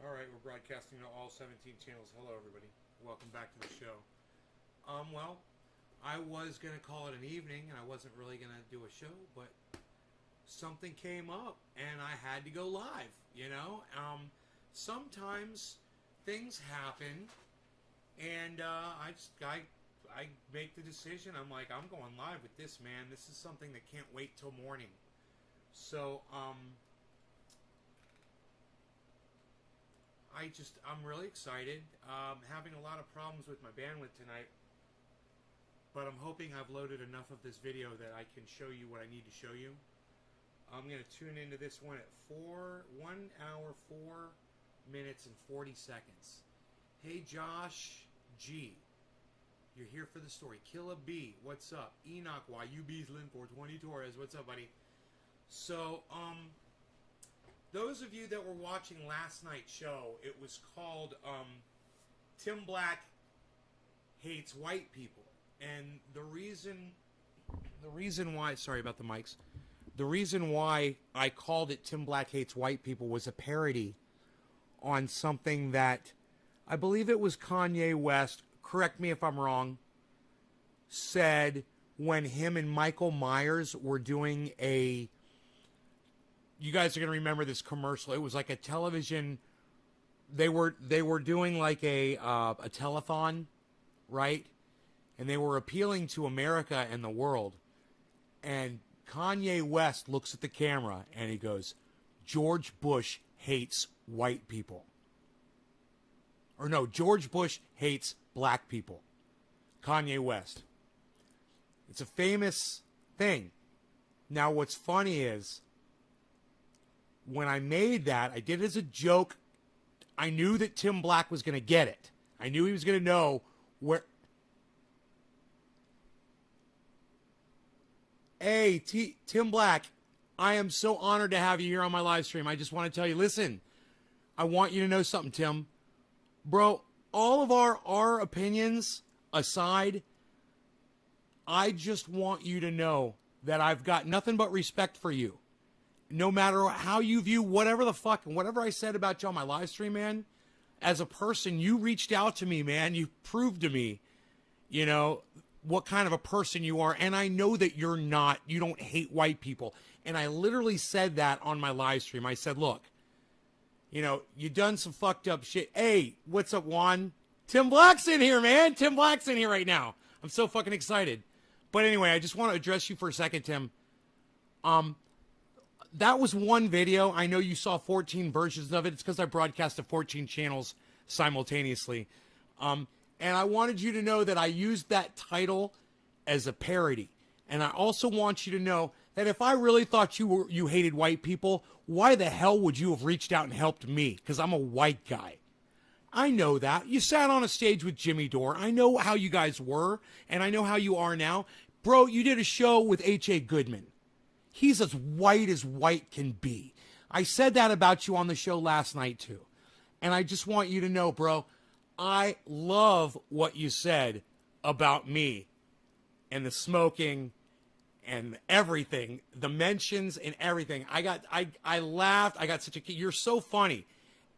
All right, we're broadcasting to all 17 channels. Hello, everybody. Welcome back to the show. Well, I was going to call it an evening, and I wasn't really going to do a show, but something came up, and I had to go live, you know? Sometimes things happen, and I make the decision. I'm like, I'm going live with this, man. This is something that can't wait till morning. So, I'm really excited. Having a lot of problems with my bandwidth tonight, but I'm hoping I've loaded enough of this video that I can show you what I need to show you. I'm going to tune into this one at 1 hour, 4 minutes, and 40 seconds. Hey, Josh G. You're here for the story. Killa B. What's up? Enoch Y. UB's Lin 420 Torres. What's up, buddy? So, those of you that were watching last night's show, it was called Tim Black Hates White People. And the reason why, sorry about the mics, the reason why I called it Tim Black Hates White People was a parody on something that I believe it was Kanye West, correct me if I'm wrong, said when him and Michael Myers were doing a, you guys are going to remember this commercial. It was like a television, they were doing like a telethon, right? And they were appealing to America and the world. And Kanye West looks at the camera and he goes, George Bush hates white people. Or no, George Bush hates black people. Kanye West. It's a famous thing. Now what's funny is, when I made that, I did it as a joke. I knew that Tim Black was going to get it. I knew he was going to know where... Hey, Tim Black, I am so honored to have you here on my live stream. I just want to tell you, listen, I want you to know something, Tim. Bro, all of our opinions aside, I just want you to know that I've got nothing but respect for you. No matter how you view whatever the fuck, and whatever I said about you on my live stream, man, as a person, you reached out to me, man. You proved to me, you know, what kind of a person you are. And I know that you don't hate white people. And I literally said that on my live stream. I said, look, you know, you done some fucked up shit. Hey, what's up, Juan? Tim Black's in here, man. Tim Black's in here right now. I'm so fucking excited. But anyway, I just want to address you for a second, Tim. That was one video. I know you saw 14 versions of it. It's because I broadcast to 14 channels simultaneously. And I wanted you to know that I used that title as a parody. And I also want you to know that if I really thought you hated white people, why the hell would you have reached out and helped me? Because I'm a white guy. I know that. You sat on a stage with Jimmy Dore. I know how you guys were, and I know how you are now. Bro, you did a show with H.A. Goodman. He's as white can be. I said that about you on the show last night, too. And I just want you to know, bro, I love what you said about me and the smoking and everything, the mentions and everything. I laughed. I got such a, you're so funny.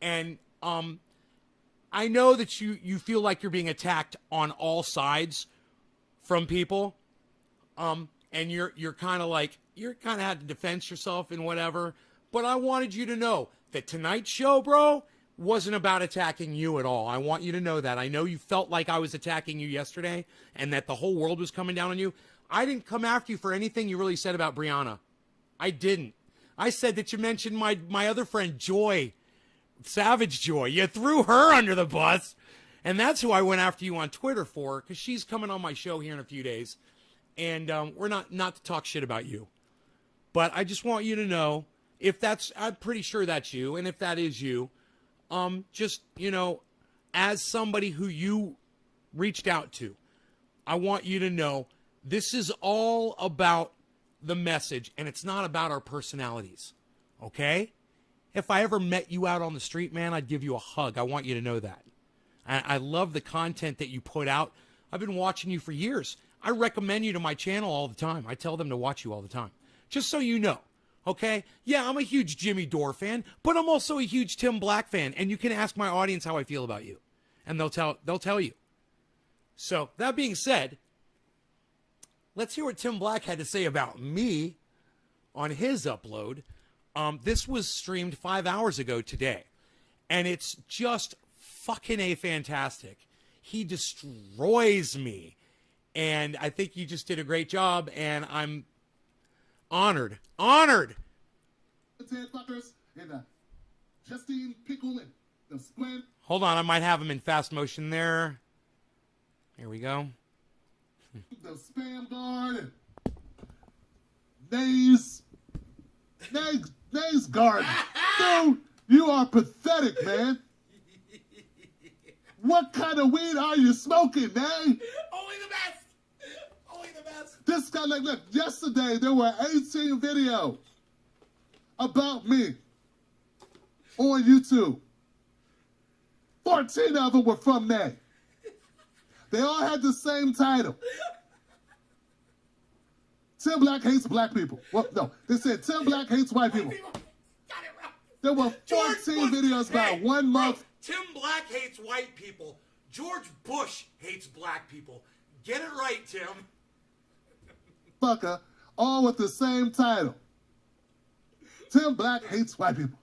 And I know that you feel like you're being attacked on all sides from people. And you're kind of like, you're kind of had to defend yourself and whatever. But I wanted you to know that tonight's show, bro, wasn't about attacking you at all. I want you to know that. I know you felt like I was attacking you yesterday and that the whole world was coming down on you. I didn't come after you for anything you really said about Brianna. I didn't. I said that you mentioned my other friend, Joy, Savage Joy. You threw her under the bus. And that's who I went after you on Twitter for, because she's coming on my show here in a few days. And we're not to talk shit about you. But I just want you to know, if that's, I'm pretty sure that's you, and if that is you, just, you know, as somebody who you reached out to, I want you to know this is all about the message, and it's not about our personalities, okay? If I ever met you out on the street, man, I'd give you a hug. I want you to know that. I love the content that you put out. I've been watching you for years. I recommend you to my channel all the time. I tell them to watch you all the time. Just so you know, Okay? Yeah, I'm a huge Jimmy Dore fan, but I'm also a huge Tim Black fan. And you can ask my audience how I feel about you. And they'll tell you. So, that being said, let's hear what Tim Black had to say about me on his upload. This was streamed 5 hours ago today. And it's just fucking fantastic. He destroys me. And I think you just did a great job. And I'm honored. Honored. Justine Pickle and the Splint. Hold on. I might have him in fast motion there. Here we go. The Spam Guard and Nays Garden. Dude, you are pathetic, man. What kind of weed are you smoking, man? Only the best. Only the best. This guy, like, look, yesterday there were 18 videos about me on YouTube. 14 of them were from Nay. They all had the same title. Tim Black hates black people. Well, no, they said Tim Black hates white people. Got it wrong. There were 14 videos about 1 month. Bro, Tim Black hates white people. George Bush hates black people. Get it right, Tim. Fucker, all with the same title. Tim Black hates white people.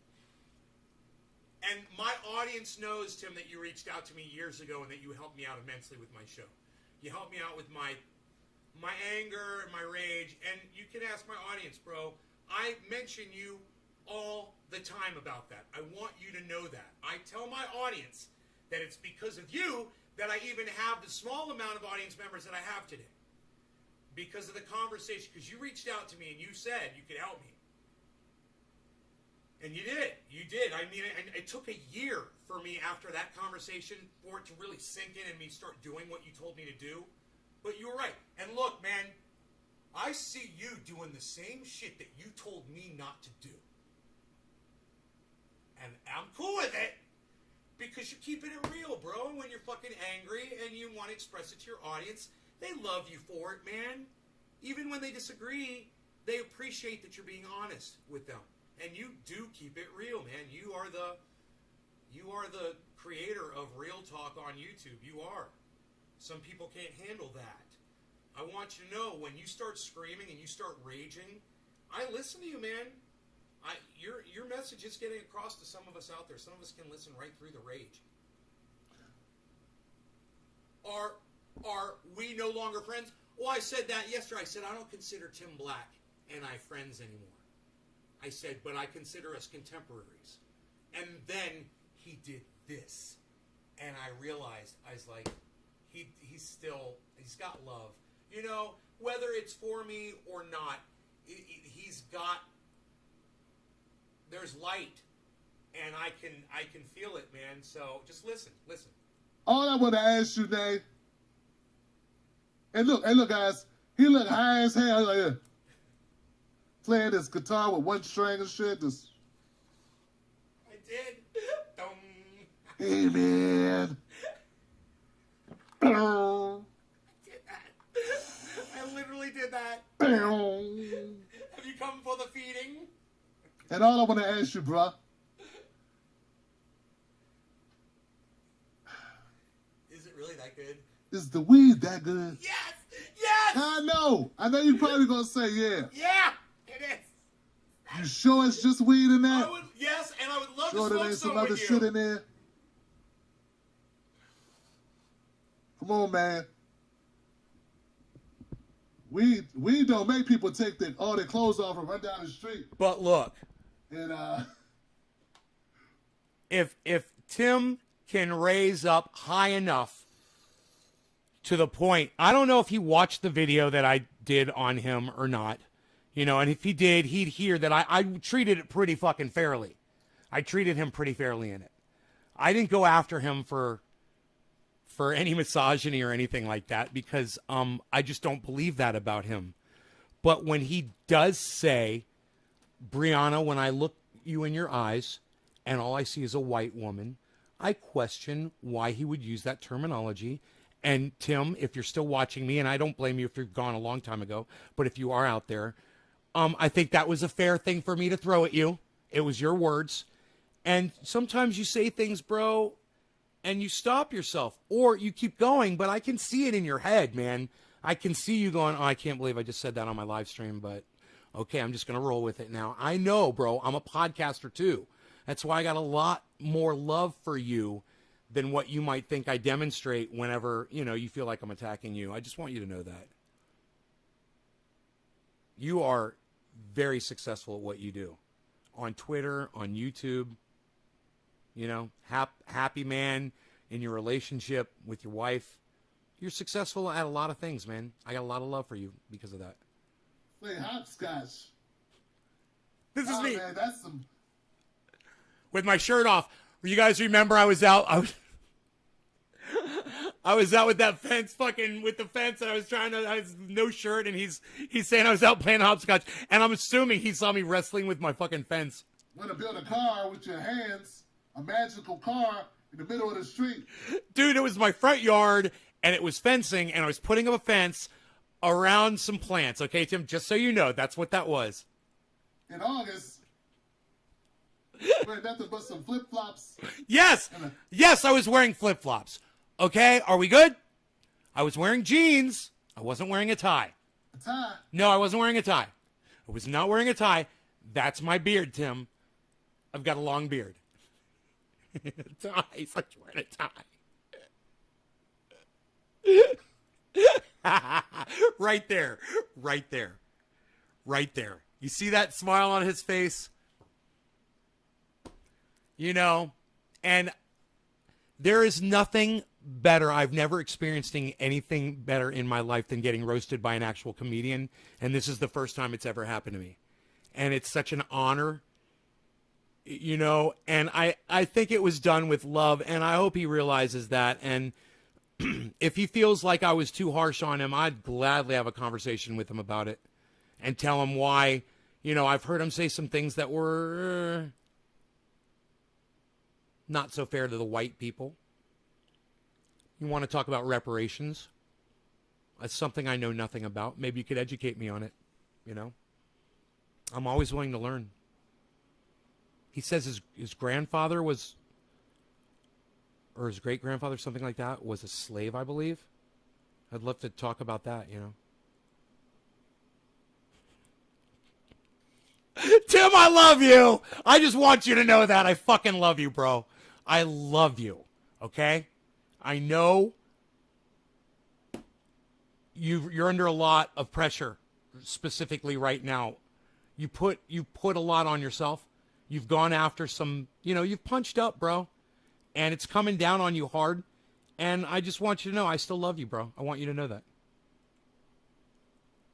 And my audience knows, Tim, that you reached out to me years ago and that you helped me out immensely with my show. You helped me out with my anger and my rage. And you can ask my audience, bro. I mention you all the time about that. I want you to know that. I tell my audience that it's because of you that I even have the small amount of audience members that I have today. Because of the conversation. Because you reached out to me and you said you could help me. And you did. You did. I mean, it took a year for me after that conversation for it to really sink in and me start doing what you told me to do. But you were right. And look, man, I see you doing the same shit that you told me not to do. And I'm cool with it because you're keeping it real, bro. And when you're fucking angry and you want to express it to your audience, they love you for it, man. Even when they disagree, they appreciate that you're being honest with them. And you do keep it real, man. You are the creator of Real Talk on YouTube. You are. Some people can't handle that. I want you to know when you start screaming and you start raging, I listen to you, man. Your message is getting across to some of us out there. Some of us can listen right through the rage. Are we no longer friends? Oh, I said that yesterday. I said I don't consider Tim Black and I friends anymore. I said, but I consider us contemporaries. And then he did this. And I realized, I was like, he's got love. You know, whether it's for me or not, there's light. And I can feel it, man. So just listen. All I want to ask you, Nay, and look, guys, he look high as hell. Like, playing his guitar with one string and shit. I did. Hey, man. I did that. I literally did that. Have you come for the feeding? And all I want to ask you, bruh. Is it really that good? Is the weed that good? Yes! Yes! I know you're probably going to say yeah. Yeah! It is. You sure it's just weed in there? Yes, and I would love Sure to there smoke ain't some some other with shit you. in there? Come on, man. Weed don't make people take all their clothes off and run down the street. But look, And if Tim can raise up high enough to the point, I don't know if he watched the video that I did on him or not, you know, and if he did, he'd hear that I treated it pretty fucking fairly. I treated him pretty fairly in it. I didn't go after him for any misogyny or anything like that because I just don't believe that about him. But when he does say, Brianna, when I look you in your eyes and all I see is a white woman, I question why he would use that terminology. And Tim, if you're still watching me, and I don't blame you if you're gone a long time ago, but if you are out there, I think that was a fair thing for me to throw at you. It was your words. And sometimes you say things, bro, and you stop yourself or you keep going, but I can see it in your head, man. I can see you going, oh, I can't believe I just said that on my live stream, but okay, I'm just going to roll with it now. I know, bro, I'm a podcaster too. That's why I got a lot more love for you than what you might think I demonstrate whenever, you feel like I'm attacking you. I just want you to know that. You are very successful at what you do. On Twitter, on YouTube, happy man in your relationship with your wife. You're successful at a lot of things, man. I got a lot of love for you because of that. Play hopscotch. This is me. Man, that's some... With my shirt off. You guys remember I was out? I was out with that fence, with the fence, and I was no shirt, and he's saying I was out playing hopscotch, and I'm assuming he saw me wrestling with my fucking fence. Want to build a car with your hands, a magical car in the middle of the street. Dude, it was my front yard, and it was fencing, and I was putting up a fence around some plants. Okay, Tim, just so you know, that's what that was. In August, wearing nothing but some flip-flops. Yes, I was wearing flip-flops. Okay, are we good? I was wearing jeans. I wasn't wearing a tie. A tie? No, I wasn't wearing a tie. I was not wearing a tie. That's my beard, Tim. I've got a long beard. Tie. He's like wearing a tie. Right there. Right there. Right there. You see that smile on his face? And there is nothing better. I've never experienced anything better in my life than getting roasted by an actual comedian. And this is the first time it's ever happened to me. And it's such an honor, and I think it was done with love. And I hope he realizes that. And if he feels like I was too harsh on him, I'd gladly have a conversation with him about it and tell him why, I've heard him say some things that were not so fair to the white people. You want to talk about reparations? That's something I know nothing about. Maybe you could educate me on it, I'm always willing to learn. He says his grandfather was, or his great-grandfather, something like that, was a slave, I believe. I'd love to talk about that, Tim, I love you. I just want you to know that. I fucking love you, bro. I love you, okay? I know you're under a lot of pressure, specifically right now. You put a lot on yourself. You've gone after some, you've punched up, bro. And it's coming down on you hard. And I just want you to know I still love you, bro. I want you to know that.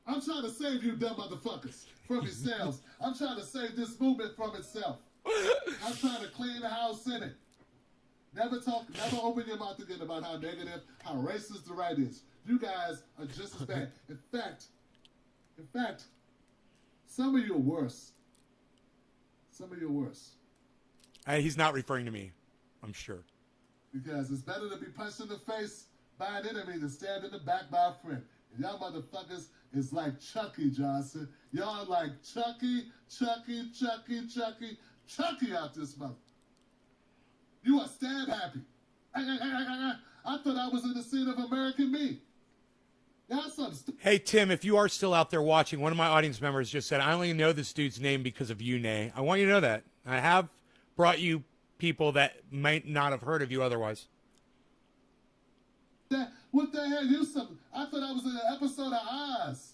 I'm trying to save you dumb motherfuckers from yourselves. I'm trying to save this movement from itself. I'm trying to clean the house in it. Never open your mouth again about how negative, how racist the right is. You guys are just as bad. In fact, some of you are worse. Some of you are worse. He's not referring to me, I'm sure. Because it's better to be punched in the face by an enemy than stabbed in the back by a friend. And y'all motherfuckers is like Chucky Johnson. Y'all like Chucky out this mother. You are stab happy. I thought I was in the scene of American Me. Hey, Tim, if you are still out there watching, one of my audience members just said, I only know this dude's name because of you, Nay. I want you to know that. I have brought you people that might not have heard of you otherwise. What the hell? I thought I was in an episode of Oz.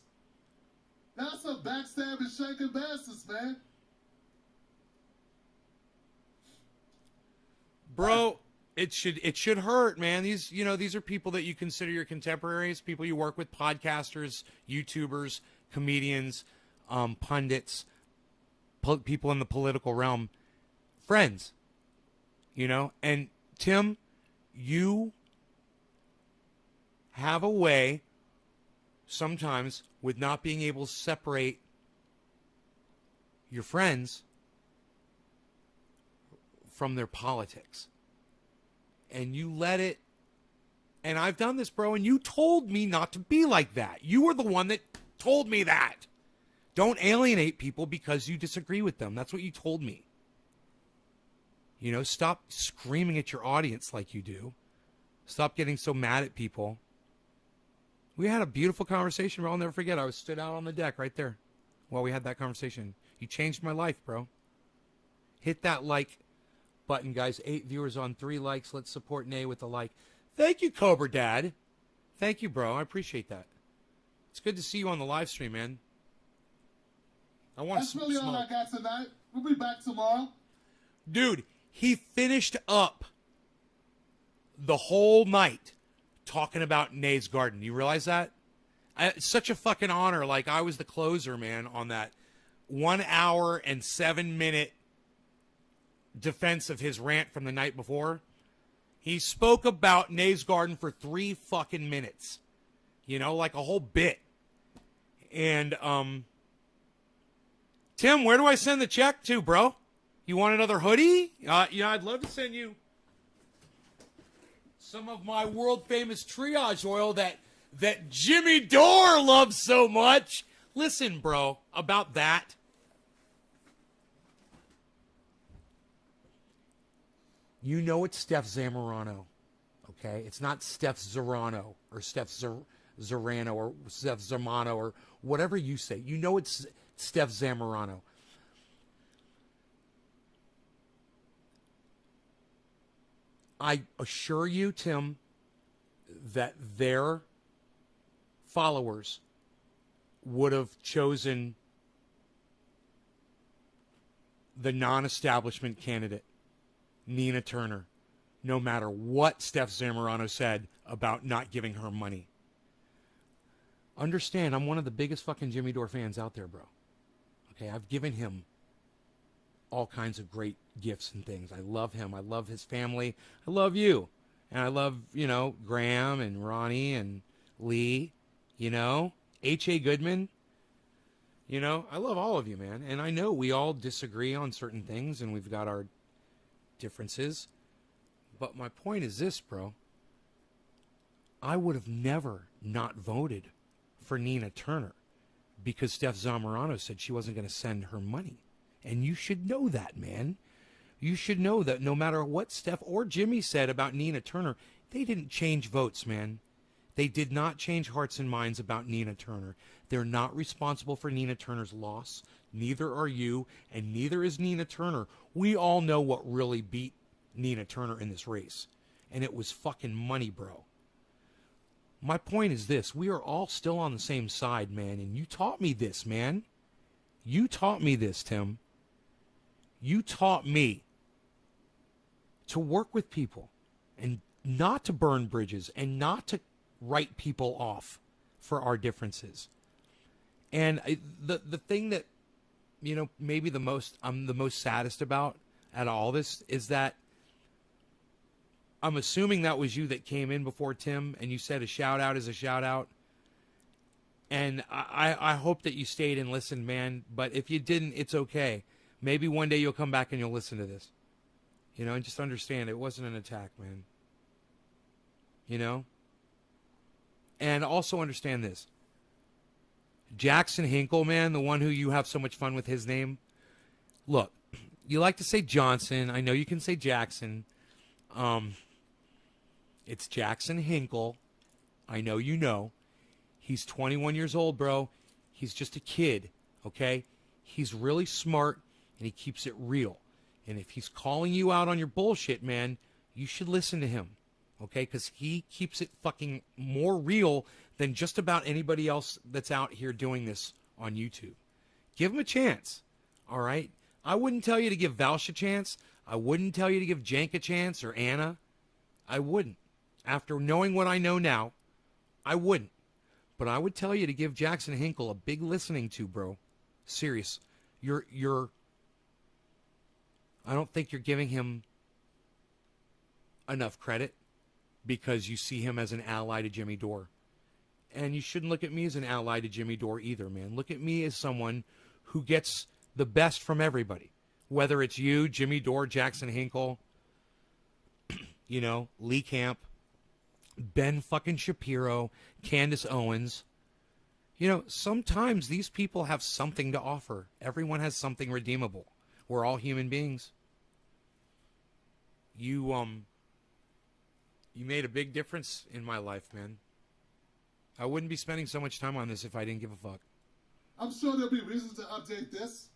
That's some backstabbing, shaking bastards, man. Bro, it should hurt, man. These are people that you consider your contemporaries, people you work with, podcasters, YouTubers, comedians, pundits, people in the political realm, friends. And Tim, you have a way sometimes with not being able to separate your friends from their politics. And you let it, and I've done this, bro, and you told me not to be like that. You were the one that told me that. Don't alienate people because you disagree with them. That's what you told me. You know, stop screaming at your audience like you do. Stop getting so mad at people. We had a beautiful conversation, bro. I'll never forget. I was stood out on the deck right there while we had that conversation. You changed my life, bro. Hit that like button, guys. 8 viewers on 3 likes. Let's support Nay with a like. Thank you, Cobra Dad. Thank you, bro. I appreciate that. It's good to see you on the live stream, man. I want That's some really all I smoke. got tonight. We'll be back tomorrow. Dude, he finished up the whole night talking about Nay's Garden. You realize that? It's such a fucking honor. Like, I was the closer, man, on that 1 hour and 7 minute defense of his rant from the night before. He spoke about Nay's Garden for 3 fucking minutes. You know, like a whole bit. And, Tim, where do I send the check to, bro? You want another hoodie? I'd love to send you some of my world-famous triage oil that Jimmy Dore loves so much. Listen, bro, about that. You know it's Steph Zamorano, okay? It's not Steph Zerano or Steph Zerano or Steph Zermano or whatever you say. You know it's Steph Zamorano. I assure you, Tim, that their followers would have chosen the non-establishment candidate, Nina Turner, no matter what Steph Zamorano said about not giving her money. Understand, I'm one of the biggest fucking Jimmy Dore fans out there, bro. Okay, I've given him all kinds of great gifts and things. I love him. I love his family. I love you. And I love, Graham and Ronnie and Lee, H.A. Goodman. I love all of you, man. And I know we all disagree on certain things and we've got our differences. But my point is this, bro. I would have never not voted for Nina Turner because Steph Zamorano said she wasn't going to send her money. And you should know that, man. You should know that no matter what Steph or Jimmy said about Nina Turner, they didn't change votes, man. They did not change hearts and minds about Nina Turner. They're not responsible for Nina Turner's loss. Neither are you, and neither is Nina Turner. We all know what really beat Nina Turner in this race. And it was fucking money, bro. My point is this. We are all still on the same side, man. And you taught me this, man. You taught me this, Tim. You taught me to work with people and not to burn bridges and not to write people off for our differences. And the thing that, maybe I'm the most saddest about at all this is that I'm assuming that was you that came in before Tim and you said a shout out is a shout out. And I hope that you stayed and listened, man. But if you didn't, it's okay. Maybe one day you'll come back and you'll listen to this. And just understand it wasn't an attack, man. And also understand this. Jackson Hinkle, man, the one who you have so much fun with his name. Look, you like to say Johnson. I know you can say Jackson. It's Jackson Hinkle. I know you know. He's 21 years old, bro. He's just a kid, okay? He's really smart, and he keeps it real. And if he's calling you out on your bullshit, man, you should listen to him, okay? Because he keeps it fucking more real than just about anybody else that's out here doing this on YouTube. Give him a chance, all right? I wouldn't tell you to give Valsh a chance. I wouldn't tell you to give Jank a chance or Anna. I wouldn't. After knowing what I know now, I wouldn't. But I would tell you to give Jackson Hinkle a big listening to, bro. Serious. I don't think you're giving him enough credit because you see him as an ally to Jimmy Dore. And you shouldn't look at me as an ally to Jimmy Dore either, man. Look at me as someone who gets the best from everybody. Whether it's you, Jimmy Dore, Jackson Hinkle, Lee Camp, Ben fucking Shapiro, Candace Owens, You know, sometimes these people have something to offer. Everyone has something redeemable. We're all human beings. You made a big difference in my life, man. I wouldn't be spending so much time on this if I didn't give a fuck. I'm sure there'll be reasons to update this.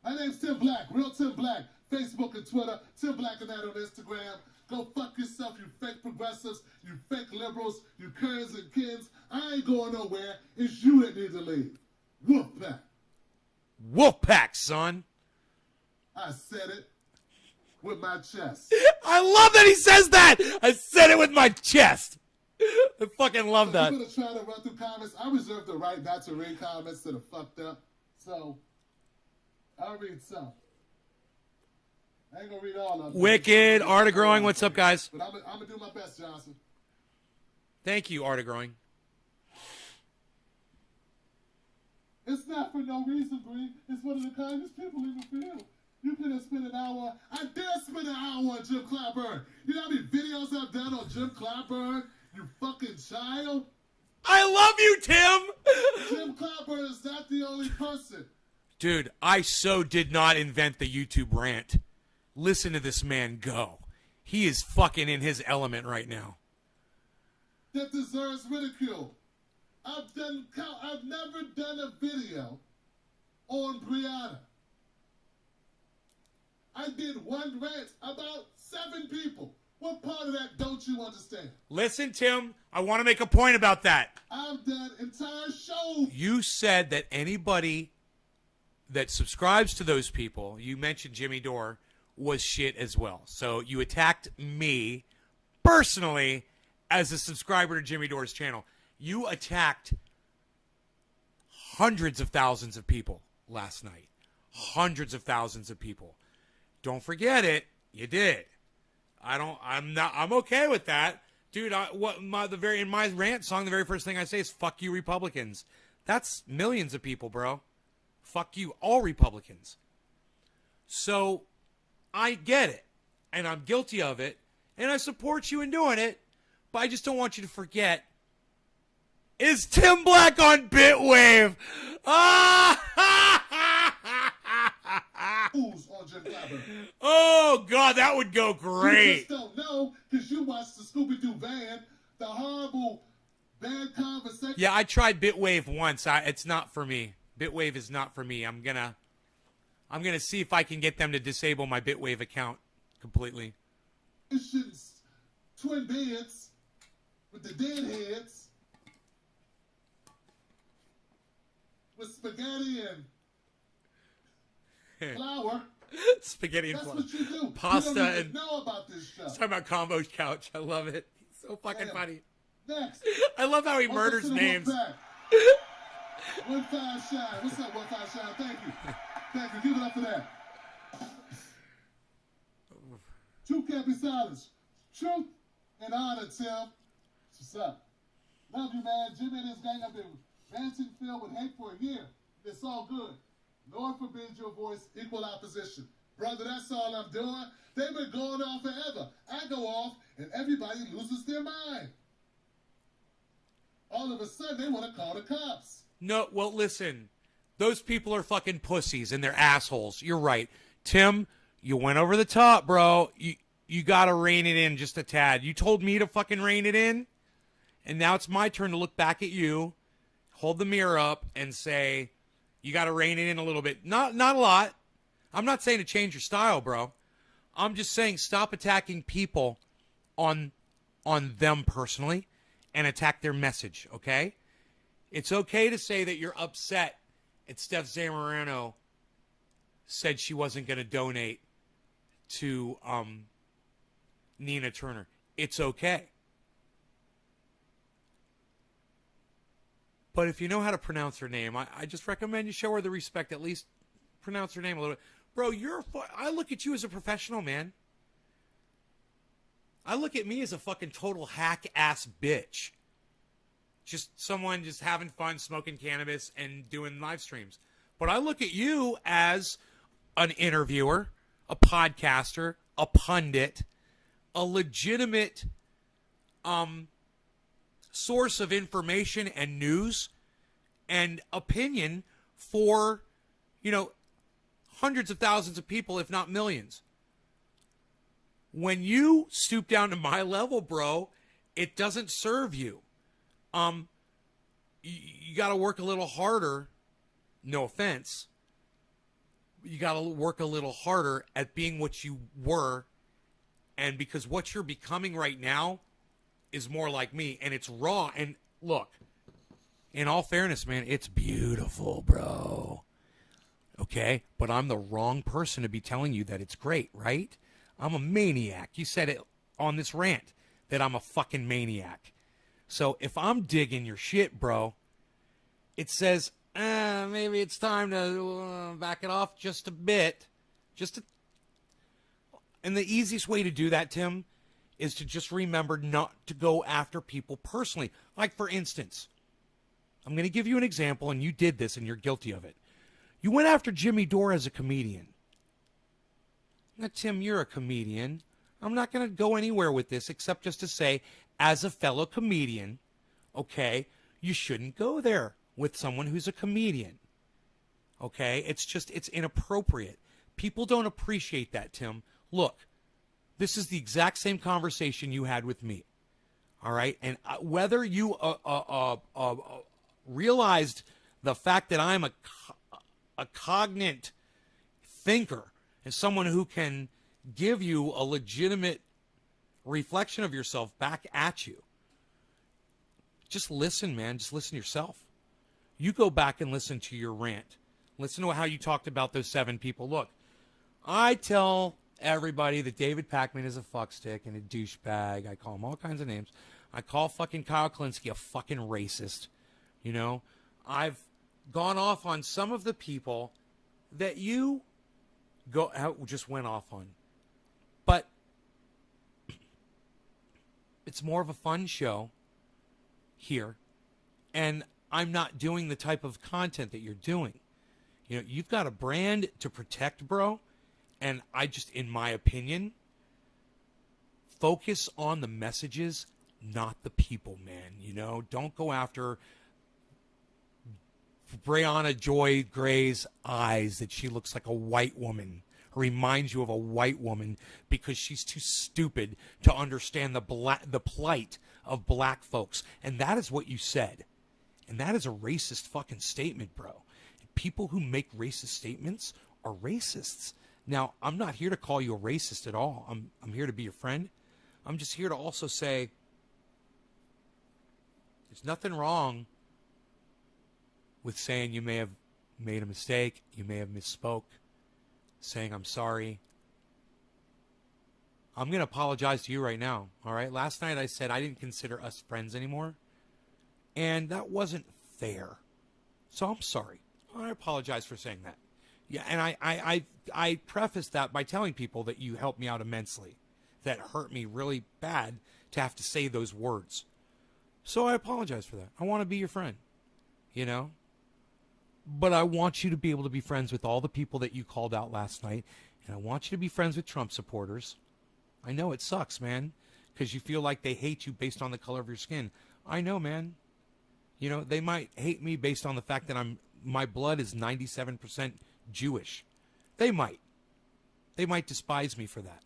My name's Tim Black, Real Tim Black. Facebook and Twitter, Tim Black and that on Instagram. Go fuck yourself, you fake progressives, you fake liberals, you Kerns and Kins. I ain't going nowhere. It's you that need to leave. Wolfpack. Wolfpack, son. I said it with my chest. I love that he says that. I said it with my chest. I fucking love that. I'm going to try to run through comments. I reserve the right not to read comments that are fucked up. So, I'll read some. I ain't going to read all of them. Wicked. Art of Growing. What's up, guys? But I'm going to do my best, Johnson. Thank you, Art of Growing. It's not for no reason, Bree. It's one of the kindest people in the field. You could have spent an hour. I did spend an hour on Jim Clyburn. You know how many videos I've done on Jim Clyburn? You fucking child. I love you, Tim. Jim Clyburn is not the only person. Dude, I so did not invent the YouTube rant. Listen to this man go. He is fucking in his element right now. That deserves ridicule. I've never done a video on Brianna. I did one rant about 7 people. What part of that don't you understand? Listen, Tim, I want to make a point about that. I've done entire shows. You said that anybody that subscribes to those people, you mentioned Jimmy Dore, was shit as well. So you attacked me personally as a subscriber to Jimmy Dore's channel. You attacked hundreds of thousands of people last night. Hundreds of thousands of people. Don't forget it. You did. I'm okay with that. Dude, in my rant song, the very first thing I say is fuck you Republicans. That's millions of people, bro. Fuck you, all Republicans. So I get it, and I'm guilty of it, and I support you in doing it, but I just don't want you to forget, is Tim Black on Bitwave? On Jim Clyburn. Oh, God, that would go You great. just don't know because you watched the Scooby-Doo van, the horrible, bad conversation. Yeah, I tried Bitwave once. It's not for me. Bitwave is not for me. I'm gonna see if I can get them to disable my Bitwave account completely. Twin beds with the dead heads, with spaghetti and flour. Spaghetti and That's flour. what you do. Pasta you don't even and- know about this show. Talking about Combo's couch. I love it. So fucking Damn. funny. Next. I love how he Welcome murders to the names. Wolfpack. 1-5 Shine. What's up, 1-5 Shine? Thank you. Thank you. Give it up for that. Truth can't be silenced. Truth and honor, Tim. What's up? Love you, man. Jimmy and his gang have been ranting filled with hate for a year. It's all good. Lord forbids your voice, equal opposition. Brother, that's all I'm doing. They've been going on forever. I go off, and everybody loses their mind. All of a sudden, they want to call the cops. No, well, listen. Those people are fucking pussies and they're assholes. You're right. Tim, you went over the top, bro. You got to rein it in just a tad. You told me to fucking rein it in, and now it's my turn to look back at you, hold the mirror up, and say, you got to rein it in a little bit. Not a lot. I'm not saying to change your style, bro. I'm just saying stop attacking people on them personally and attack their message, okay? It's okay to say that you're upset and Steph Zamorano said she wasn't going to donate to Nina Turner. It's okay. But if you know how to pronounce her name, I just recommend you show her the respect. At least pronounce her name a little bit. Bro, I look at you as a professional, man. I look at me as a fucking total hack-ass bitch. Just someone just having fun, smoking cannabis, and doing live streams. But I look at you as an interviewer, a podcaster, a pundit, a legitimate source of information and news and opinion for, hundreds of thousands of people, if not millions. When you stoop down to my level, bro, it doesn't serve you. You got to work a little harder. No offense. You got to work a little harder at being what you were. And because what you're becoming right now is more like me. And it's raw. And look, in all fairness, man, it's beautiful, bro. Okay? But I'm the wrong person to be telling you that it's great, right? I'm a maniac. You said it on this rant that I'm a fucking maniac. So if I'm digging your shit, bro, it says, maybe it's time to back it off just a bit. And the easiest way to do that, Tim, is to just remember not to go after people personally. Like, for instance, I'm going to give you an example, and you did this, and you're guilty of it. You went after Jimmy Dore as a comedian. Now, Tim, you're a comedian. I'm not going to go anywhere with this except just to say, as a fellow comedian, okay, you shouldn't go there with someone who's a comedian. Okay? It's inappropriate. People don't appreciate that, Tim. Look, this is the exact same conversation you had with me. All right? And whether you realized the fact that I'm a cognate thinker and someone who can give you a legitimate reflection of yourself back at you. Just listen, man. Just listen to yourself. You go back and listen to your rant. Listen to how you talked about those 7 people. Look, I tell everybody that David Pakman is a fuckstick and a douchebag. I call him all kinds of names. I call fucking Kyle Klinsky a fucking racist. I've gone off on some of the people that you just went off on. But it's more of a fun show here. And I'm not doing the type of content that you're doing. You've got a brand to protect, bro. And I just, in my opinion, focus on the messages, not the people, man. Don't go after Brianna Joy Gray's eyes that she looks like a white woman, reminds you of a white woman because she's too stupid to understand the plight of black folks. And that is what you said. And that is a racist fucking statement, bro. People who make racist statements are racists. Now, I'm not here to call you a racist at all. I'm here to be your friend. I'm just here to also say there's nothing wrong with saying you may have made a mistake, you may have misspoke, saying I'm sorry. I'm going to apologize to you right now, all right? Last night I said I didn't consider us friends anymore, and that wasn't fair. So I'm sorry. I apologize for saying that. Yeah, and I prefaced that by telling people that you helped me out immensely. That hurt me really bad to have to say those words. So I apologize for that. I want to be your friend, But I want you to be able to be friends with all the people that you called out last night. And I want you to be friends with Trump supporters. I know it sucks, man, because you feel like they hate you based on the color of your skin. I know, man. They might hate me based on the fact that my blood is 97% Jewish. They might despise me for that.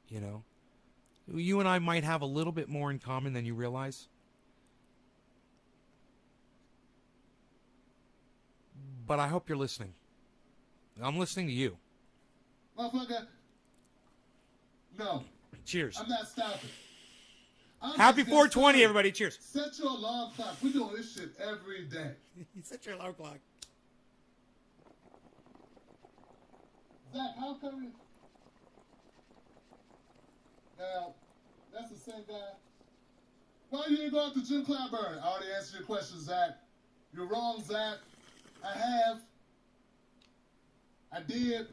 You and I might have a little bit more in common than you realize. But I hope you're listening. I'm listening to you. Motherfucker, no. Cheers. I'm not stopping. Happy 420, everybody. Cheers. Set your alarm clock. We're doing this shit every day. You set your alarm clock. Zach, how come you... Now, that's the same guy. Why you didn't go after Jim Clyburn? I already answered your question, Zach. You're wrong, Zach. I have. I did.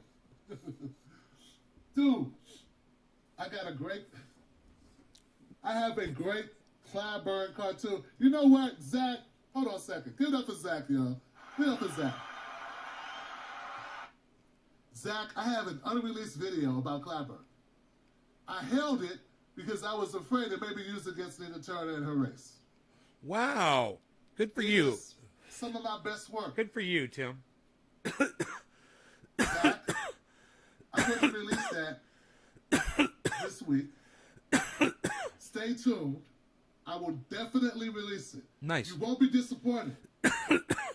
Dude, I have a great Clyburn cartoon. You know what, Zach? Hold on a second. Give it up for Zach, y'all. Give it up for Zach. Zach, I have an unreleased video about Clyburn. I held it because I was afraid it may be used against Nina Turner and her race. Wow. Good for you. some of my best work. Good for you, Tim. Zach, I'm going to release that this week. Stay tuned. I will definitely release it. Nice. You won't be disappointed.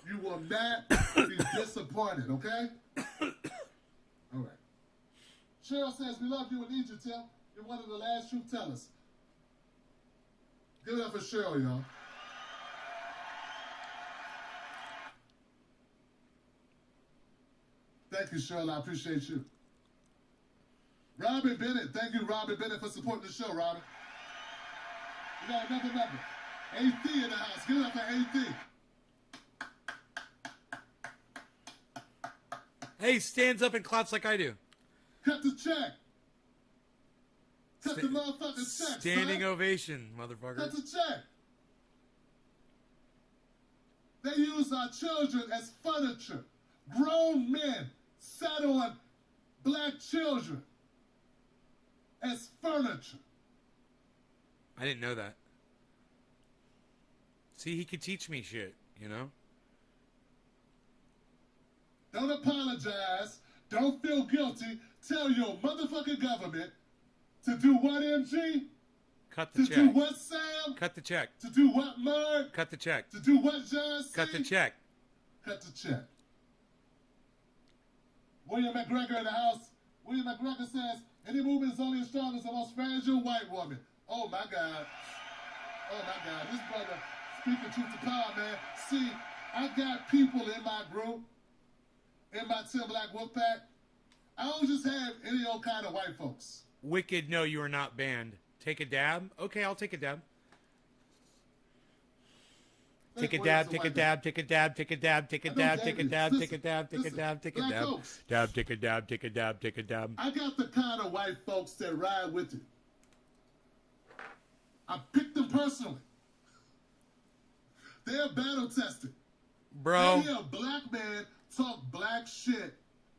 You will not be disappointed, okay? All right. Cheryl says, we love you and need you, Tim. You're one of the last truth tellers. Give it up for Cheryl, y'all. Thank you, Cheryl. I appreciate you. Robin Bennett. Thank you, Robin Bennett, for supporting the show, Robin. We got another member. AT in the house. Give it up for AT. Hey, stands up and claps like I do. Cut the check. Cut the motherfucking check, Standing son. ovation, motherfucker. Cut the check. They use our children as furniture. Grown men sat on black children as furniture. I didn't know that. See, he could teach me shit, you know? Don't apologize. Don't feel guilty. Tell your motherfucking government to do what, MG? Cut the To check. do what, Sam? Cut the check. To do what, Mark? Cut the check. To do what, John C? Cut the check. Cut the check. William McGregor in the house. William McGregor says, any movement is only as strong as the most fragile white woman. Oh, my God. Oh, my God. This brother speaking truth to power, man. See, I got people in my group, in my Tim Black Wolfpack. I don't just have any old kind of white folks. Wicked, no, you are not banned. Take a dab? Okay, I'll take a dab. Take a dab, take a dab, take a dab, take a dab, take a dab, take a dab, take a dab, take a dab, take a dab. Dab, take a dab, take a dab, take a dab. I got the kind of white folks that ride with you. I picked them personally. They're battle tested. Bro. They hear a black man talk black shit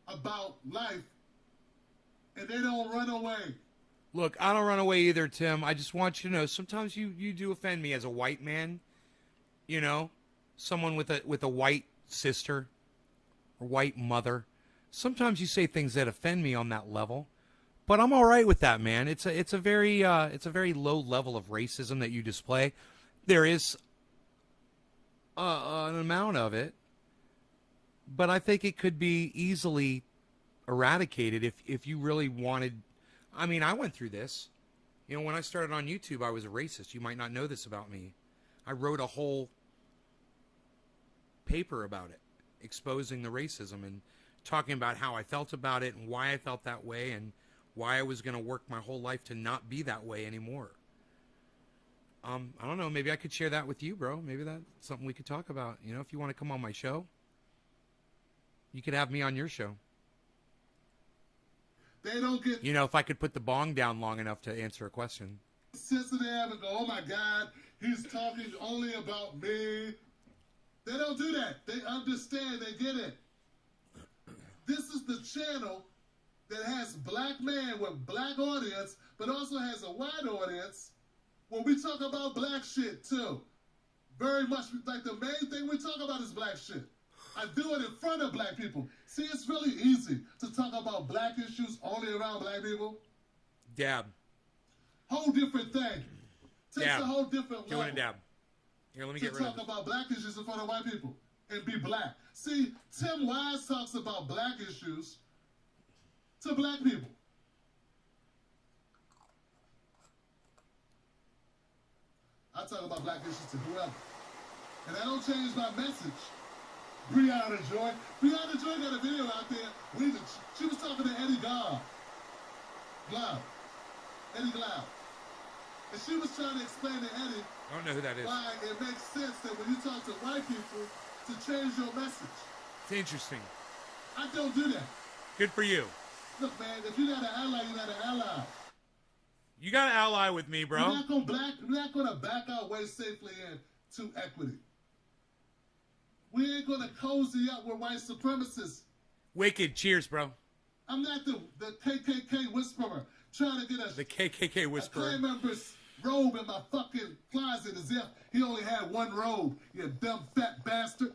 about life, and they don't run away. Look, I don't run away either, Tim. I just want you to know, sometimes you do offend me as a white man. You know, someone with a white sister or white mother. Sometimes you say things that offend me on that level, but I'm all right with that, man. It's a very low level of racism that you display. There is an amount of it, but I think it could be easily eradicated if you really wanted. I mean, I went through this. You know, when I started on YouTube, I was a racist. You might not know this about me. I wrote a whole paper about it, exposing the racism and talking about how I felt about it and why I felt that way and why I was going to work my whole life to not be that way anymore. I don't know. Maybe I could share that with you, bro. Maybe that's something we could talk about. You know, if you want to come on my show, you could have me on your show. They don't get You know, if I could put the bong down long enough to answer a question. sensitive and go, oh my God, he's talking only about me. They don't do that. They understand. They get it. This is the channel that has black man with black audience, but also has a white audience when we talk about black shit too. Very much like the main thing we talk about is black shit. I do it in front of black people. See, it's really easy to talk about black issues only around black people. Dab. Whole different thing. Takes Dab. a whole different level Doing a dab. Here, let me to get rid of talk it. about black issues in front of white people and be black. See, Tim Wise talks about black issues to black people. I talk about black issues to whoever. And I don't change my message. Brianna Joy. Brianna Joy got a video out there. She was talking to Eddie Glaude. Eddie Glaude. And she was trying to explain to Eddie I don't know who that is. why it makes sense that when you talk to white people to change your message. It's interesting. I don't do that. Good for you. Look, man, if you got an ally, you got an ally. You got to ally with me, bro. We're not gonna back our way safely into equity. We ain't gonna cozy up with white supremacists. Wicked. Cheers, bro. I'm not the KKK whisperer trying to get The KKK a whisperer. Klan member's robe in my fucking closet as if he only had one robe. You dumb fat bastard.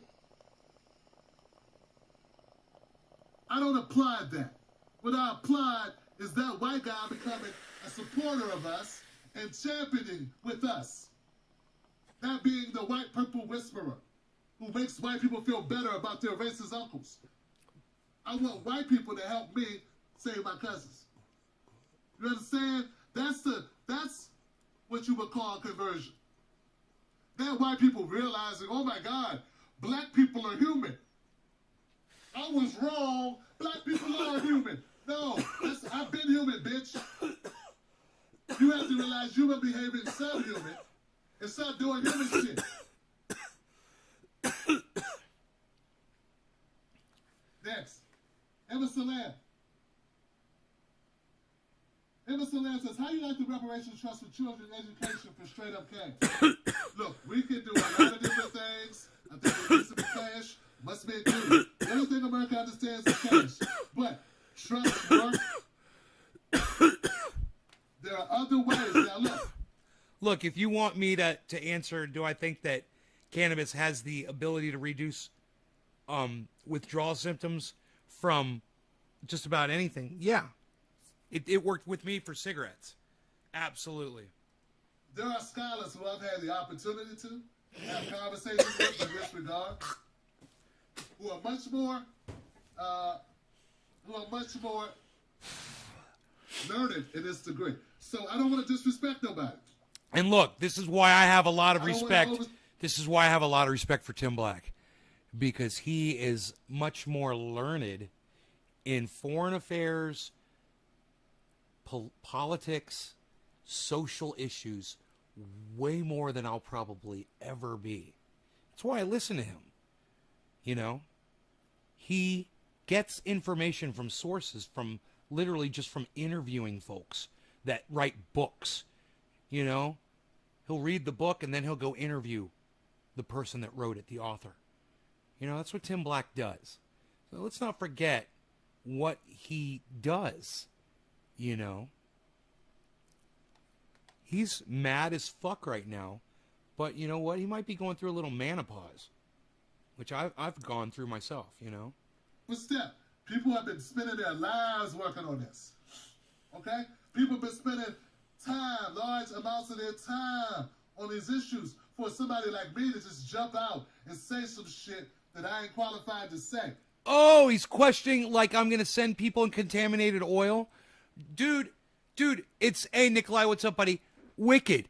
I don't applaud that. What I applaud is that white guy becoming a supporter of us and championing with us. Not being the white purple whisperer who makes white people feel better about their racist uncles. I want white people to help me save my cousins. You understand? That's what you would call conversion. Then white people realizing, oh my God, black people are human. I was wrong. Black people are human. No, I've been human, bitch. You have to realize you are behaving subhuman and start doing human shit. Next, Emerson Lamb. Emerson Lamb says, how do you like the reparations trust for children education for straight up cash? Look, we can do a lot of different things. I think it needs to be cash. Must be included. The only thing America understands is cash. But trust work. There are other ways. Now look. Look, if you want me to answer, do I think that cannabis has the ability to reduce withdrawal symptoms from just about anything? Yeah. It worked with me for cigarettes. Absolutely. There are scholars who I've had the opportunity to have conversations with in this regard, who are much more learned in this degree. So I don't want to disrespect nobody. And look, this is why I have a lot of respect. This is why I have a lot of respect for Tim Black, because he is much more learned in foreign affairs, politics, social issues, way more than I'll probably ever be. That's why I listen to him. You know, he gets information from sources, from literally just from interviewing folks that write books. You know, he'll read the book and then he'll go interview the person that wrote it, the author. You know, that's what Tim Black does. So let's not forget what he does. You know, he's mad as fuck right now, but you know what? He might be going through a little menopause, which I've gone through myself, you know. Step. People have been spending their lives working on this. Okay? People have been spending time, large amounts of their time on these issues for somebody like me to just jump out and say some shit that I ain't qualified to say. Oh, he's questioning like I'm going to send people in contaminated oil. Dude, it's, hey, Nikolai, what's up, buddy? Wicked.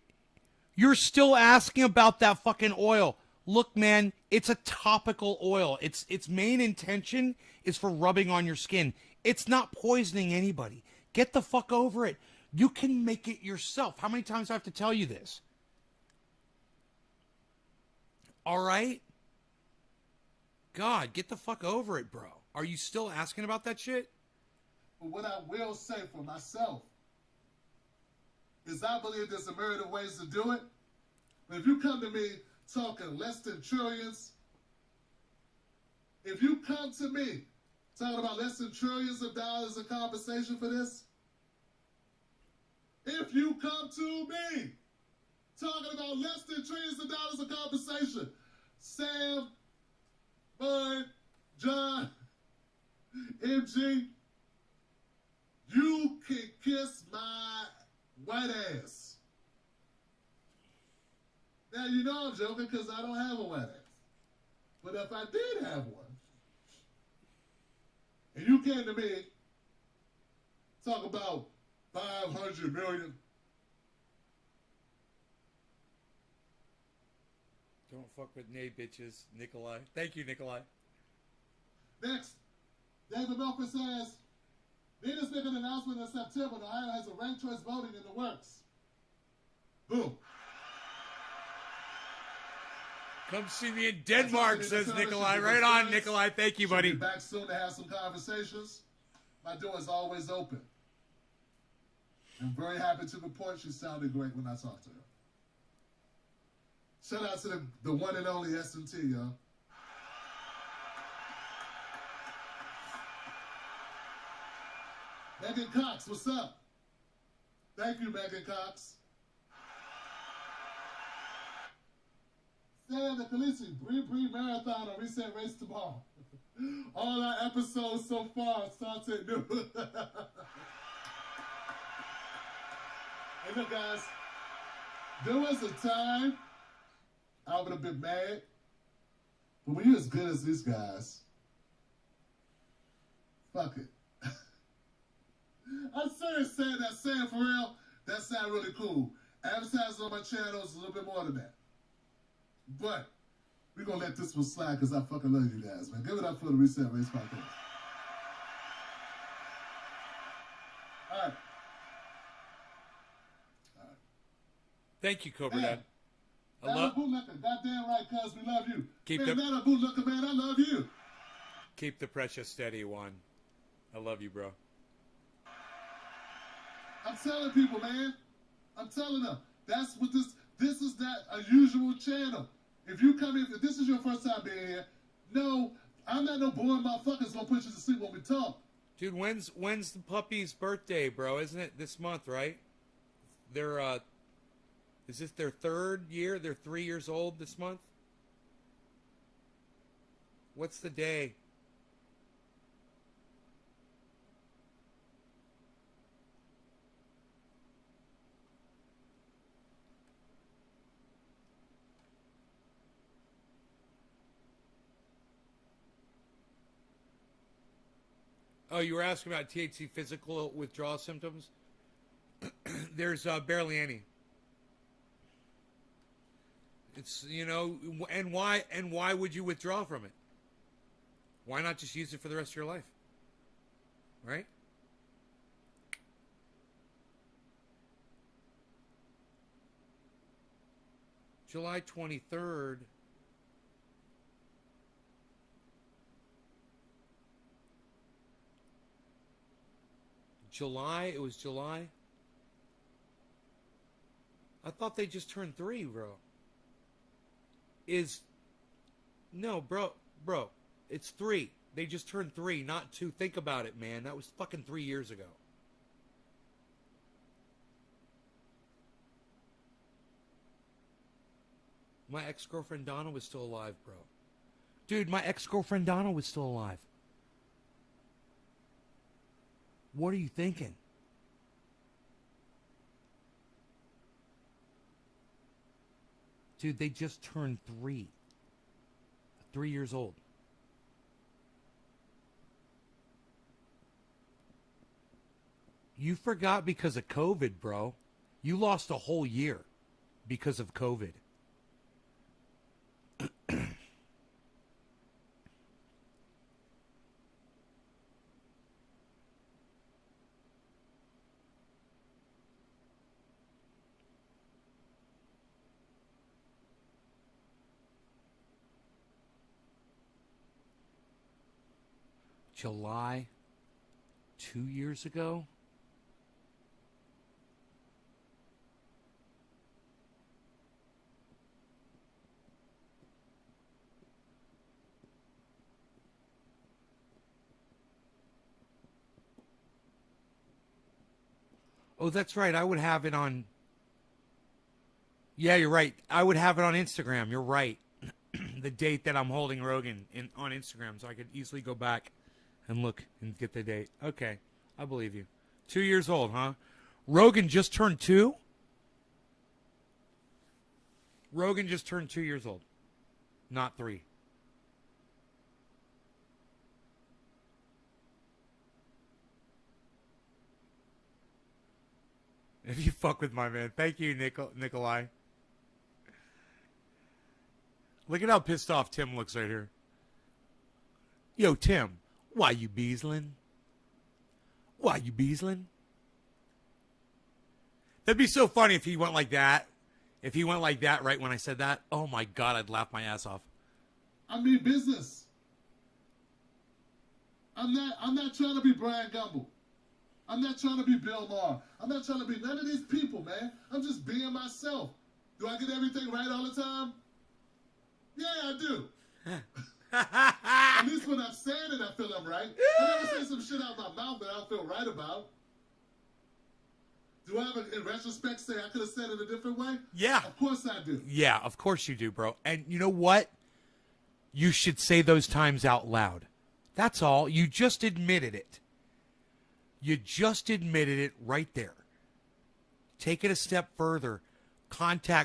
You're still asking about that fucking oil. Look, man, it's a topical oil. Its main intention is for rubbing on your skin. It's not poisoning anybody. Get the fuck over it. You can make it yourself. How many times do I have to tell you this? All right? God, get the fuck over it, bro. Are you still asking about that shit? But what I will say for myself is I believe there's a myriad of ways to do it. But if you come to me talking less than trillions, if you come to me talking about less than trillions of dollars in compensation for this, if you come to me talking about less than trillions of dollars of compensation, Sam, Bud, John, MG, you can kiss my white ass. Now, you know I'm joking because I don't have a white ass. But if I did have one, and you came to me, talk about 500 million. Don't fuck with nay bitches, Nikolai. Thank you, Nikolai. Next, David Milford says, leaders make an announcement in September that Ohio has a ranked choice voting in the works. Boom. Come see me in Denmark, says Nikolai. Right on, Nikolai. Thank you, buddy. She'll be back soon to have some conversations. My door is always open. I'm very happy to report she sounded great when I talked to her. Shout out to the one and only S&T, y'all. Megan Cox, what's up? Thank you, Megan Cox. Sam the Khaleesi, Bree Marathon or reset race tomorrow. All our episodes so far, Sante knew. Hey, look, guys. There was a time I would have been mad, but when you're as good as these guys, fuck it. I'm serious saying that, saying for real, that sound really cool. Advertising on my channel is a little bit more than that. But we're going to let this one slide because I fucking love you guys, man. Give it up for the Reset Race Podcast. All right. Thank you, Cobra Dad. I Nana love. Bootlicker, goddamn right, cuz we love you. Keep Man, the- Nana Bootlicker, man, I love you. Keep the pressure steady, Juan. I love you, bro. I'm telling people, man. I'm telling them. That's what this is not a usual channel. If you come in, if this is your first time being here, no, I'm not no boring motherfuckers gonna put you to sleep when we talk. Dude, when's the puppy's birthday, bro? Isn't it this month, right? They're is this their third year? They're 3 years old this month? What's the day? Oh, you were asking about THC physical withdrawal symptoms? There's barely any. It's, you know, and why would you withdraw from it? Why not just use it for the rest of your life? Right? July 23rd. July? It was July? I thought they just turned 3, bro. No, bro. It's 3. They just turned 3, not 2. Think about it, man. That was fucking 3 years ago. My ex-girlfriend Donna was still alive, bro. Dude, my ex-girlfriend Donna was still alive. What are you thinking? Dude, they just turned 3. 3 years old. You forgot because of COVID, bro. You lost a whole year because of COVID. July 2 years ago? Oh, that's right. I would have it on... Yeah, you're right. I would have it on Instagram. You're right. The date that I'm holding Rogan on Instagram, so I could easily go back and look and get the date. Okay, I believe you. 2 years old, huh? Rogan just turned 2? Rogan just turned 2 years old. Not 3. If you fuck with my man. Thank you, Nikolai. Look at how pissed off Tim looks right here. Yo, Tim. Why you beasling? Why you beasling? That'd be so funny if he went like that. If he went like that right when I said that. Oh my God, I'd laugh my ass off. I mean business. I'm not trying to be Brian Gumble. I'm not trying to be Bill Maher. I'm not trying to be none of these people, man. I'm just being myself. Do I get everything right all the time? Yeah, I do. At least when I'm saying it, I feel I'm right. I never say some shit out my mouth that I don't feel right about. Do I ever, in retrospect, say I could have said it a different way? Yeah. Of course I do. Yeah, of course you do, bro. And you know what? You should say those times out loud. That's all. You just admitted it. You just admitted it right there. Take it a step further.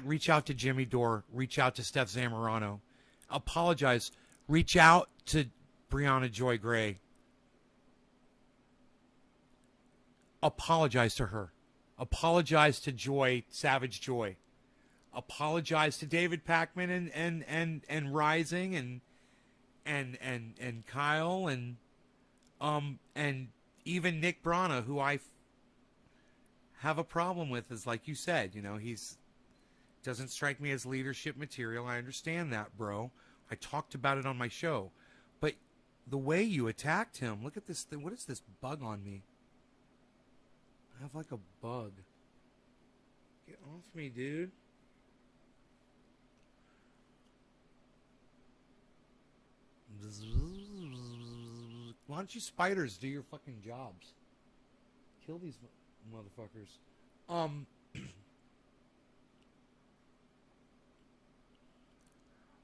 Reach out to Jimmy Dore. Reach out to Steph Zamorano. Apologize. Reach out to Brianna Joy Gray. Apologize to her. Apologize to Joy, Savage Joy. Apologize to David Pakman and Rising and Kyle and even Nick Brana, who I have a problem with, is like you said, he's doesn't strike me as leadership material. I understand that, bro. I talked about it on my show. But the way you attacked him, look at this thing. What is this bug on me? I have like a bug. Get off me, dude. Why don't you spiders do your fucking jobs? Kill these motherfuckers.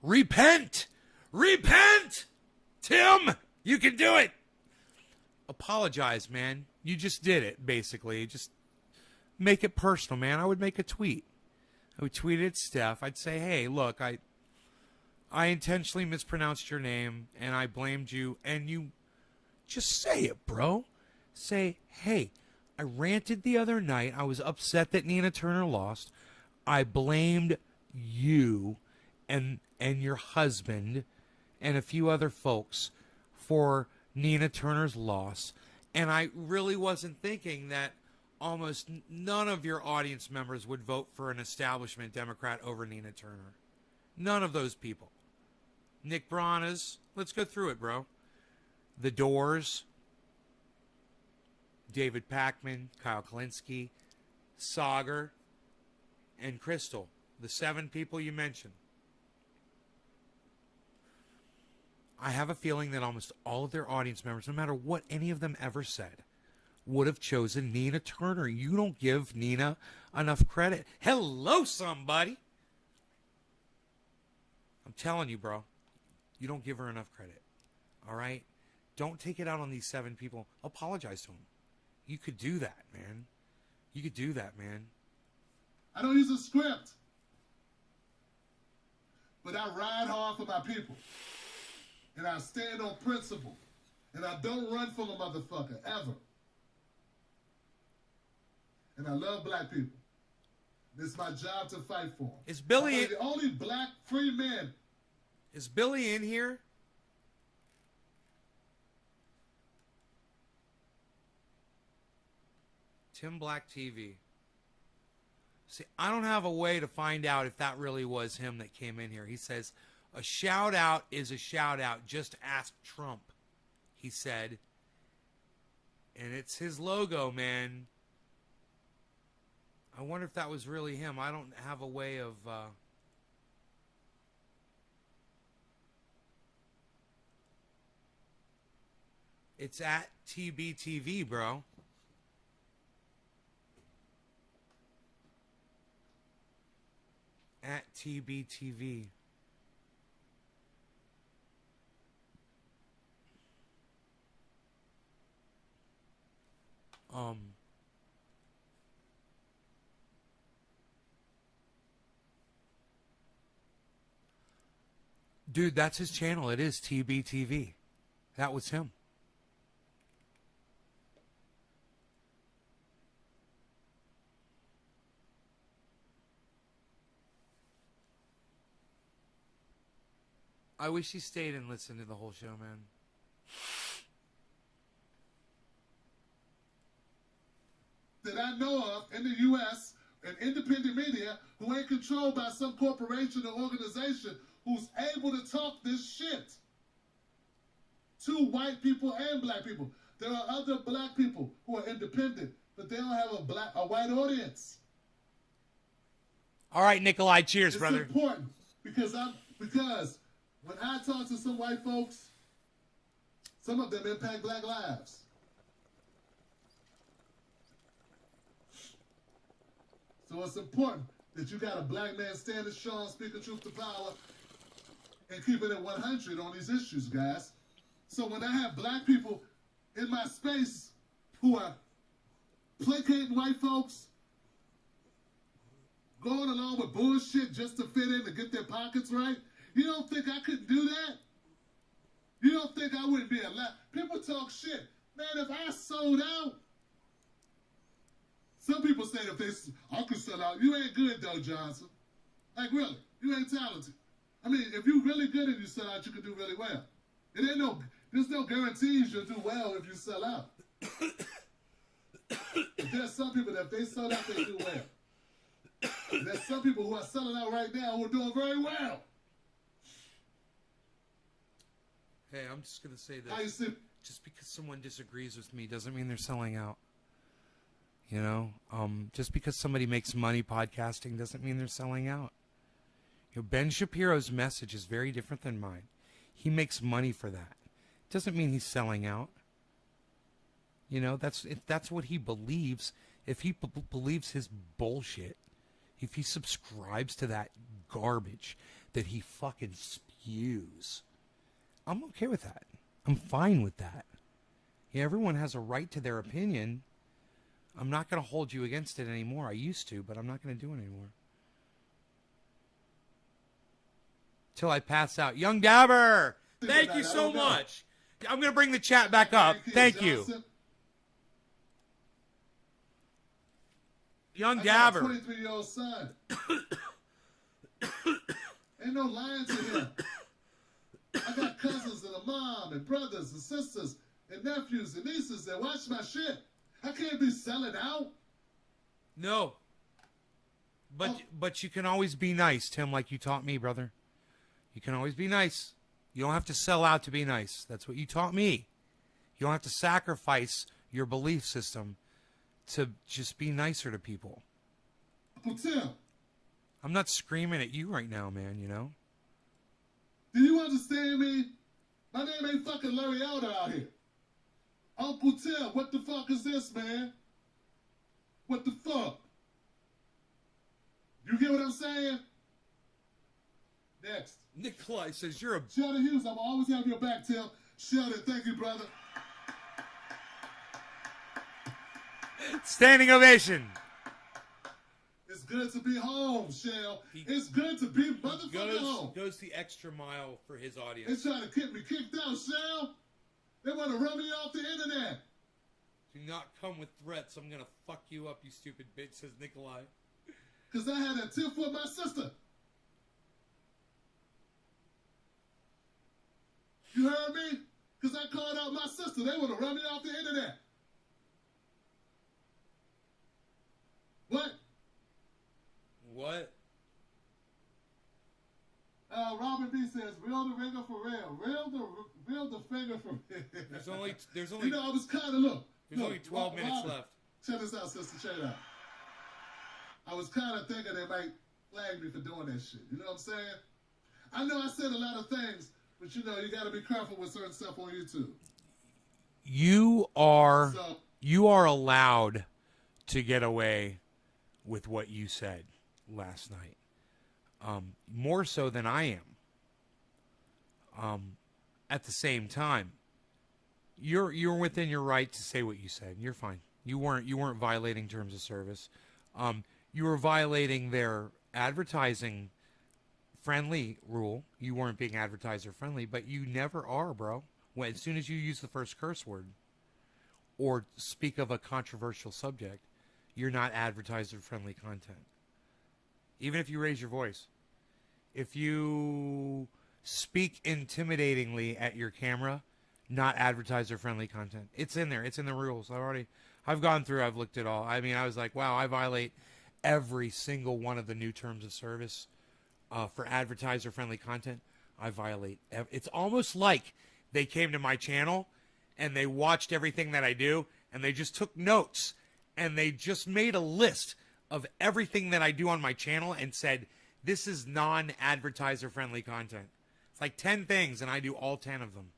Repent! Repent! Tim! You can do it! Apologize, man. You just did it, basically. Just make it personal, man. I would make a tweet. I would tweet it at Steph. I'd say, hey, look, I intentionally mispronounced your name, and I blamed you. And you just say it, bro. Say, hey, I ranted the other night. I was upset that Nina Turner lost. I blamed you and your husband and a few other folks for Nina Turner's loss. And I really wasn't thinking that almost none of your audience members would vote for an establishment Democrat over Nina Turner. None of those people. Nick Brana's, let's go through it, bro. The Doors, David Pakman, Kyle Kalinske, Sagar, and Crystal. The 7 people you mentioned. I have a feeling that almost all of their audience members, no matter what any of them ever said, would have chosen Nina Turner. You don't give Nina enough credit. Hello, somebody. I'm telling you, bro. You don't give her enough credit. All right? Don't take it out on these 7 people. Apologize to them. You could do that, man. You could do that, man. I don't use a script. But I ride hard for my people. And I stand on principle. And I don't run from a motherfucker, ever. And I love black people. It's my job to fight for them. Is Billy I'm the only black free man. Is Billy in here? Tim Black TV. See, I don't have a way to find out if that really was him that came in here. He says, a shout out is a shout out. Just ask Trump, he said. And it's his logo, man. I wonder if that was really him. I don't have a way of... It's at TBTV, bro. At TBTV. Dude, that's his channel. It is TBTV. That was him. I wish he stayed and listened to the whole show, man. That I know of in the U.S. and independent media who ain't controlled by some corporation or organization who's able to talk this shit to white people and black people. There are other black people who are independent, but they don't have a white audience. All right, Nikolai, cheers, brother. It's important because when I talk to some white folks, some of them impact black lives. So it's important that you got a black man standing strong, speaking truth to power, and keeping it 100 on these issues, guys. So when I have black people in my space who are placating white folks, going along with bullshit just to fit in to get their pockets right, you don't think I couldn't do that? You don't think I wouldn't be allowed? People talk shit. Man, if I sold out, some people say if I could sell out. You ain't good though, Johnson. Like really, you ain't talented. I mean, if you really good and you sell out, you can do really well. There's no guarantees you'll do well if you sell out. But there's some people that if they sell out, they do well. And there's some people who are selling out right now who are doing very well. Hey, I'm just gonna say How you this. see? Just because someone disagrees with me doesn't mean they're selling out. You know, just because somebody makes money podcasting doesn't mean they're selling out. You know, Ben Shapiro's message is very different than mine. He makes money for that. Doesn't mean he's selling out. You know, if that's what he believes. If he believes his bullshit, if he subscribes to that garbage that he fucking spews, I'm okay with that. I'm fine with that. Yeah, everyone has a right to their opinion. I'm not going to hold you against it anymore. I used to, but I'm not going to do it anymore. Till I pass out. Young Dabber, thank you so much. I'm going to bring the chat back up. Thank you. Young I got a Dabber. 23-year-old son. Ain't no lying to him. I got cousins and a mom and brothers and sisters and nephews and nieces that watch my shit. I can't be selling out. No. But you can always be nice, Tim, like you taught me, brother. You can always be nice. You don't have to sell out to be nice. That's what you taught me. You don't have to sacrifice your belief system to just be nicer to people. Uncle Tim, I'm not screaming at you right now, man, you know? do you understand me? My name ain't fucking Larry Elder out here. Uncle Tim, what the fuck is this, man? What the fuck? You get what I'm saying? Next. Nikolai says you're a... Sheldon Hughes, I'm always have your back, Tim. Sheldon, thank you, brother. Standing ovation. It's good to be home, Shell. It's good to be motherfucking home. Goes the extra mile for his They audience. trying to get me kicked out, Shell. They want to run me off the internet. Do not come with threats. I'm going to fuck you up, you stupid bitch, says Nikolai. Because I had a tip for my sister. You heard me? Because I called out my sister. They want to run me off the internet. What? What? Robin B says, reel the ringer for real. Reel the finger for real. There's only You know, I was kind of, look. only 12 minutes Robin, left. Check this out, sister. Check it out. I was kind of thinking they might flag me for doing that shit. You know what I'm saying? I know I said a lot of things, but you know, you got to be careful with certain stuff on YouTube. You are So, allowed to get away with what you said last night. More so than I am. At the same time, you're within your right to say what you said. You're fine. You weren't violating terms of service. You were violating their advertising friendly rule. You weren't being advertiser friendly, but you never are, bro. As soon as you use the first curse word or speak of a controversial subject, you're not advertiser friendly content. Even if you raise your voice. If you speak intimidatingly at your camera, not advertiser friendly content. It's in there. It's in the rules. I've gone through, I've looked at all. I mean, I was like, wow, I violate every single one of the new terms of service for advertiser friendly content. I violate. It's almost like they came to my channel and they watched everything that I do and they just took notes and they just made a list of everything that I do on my channel and said, this is non-advertiser friendly content. It's like 10 things and I do all 10 of them.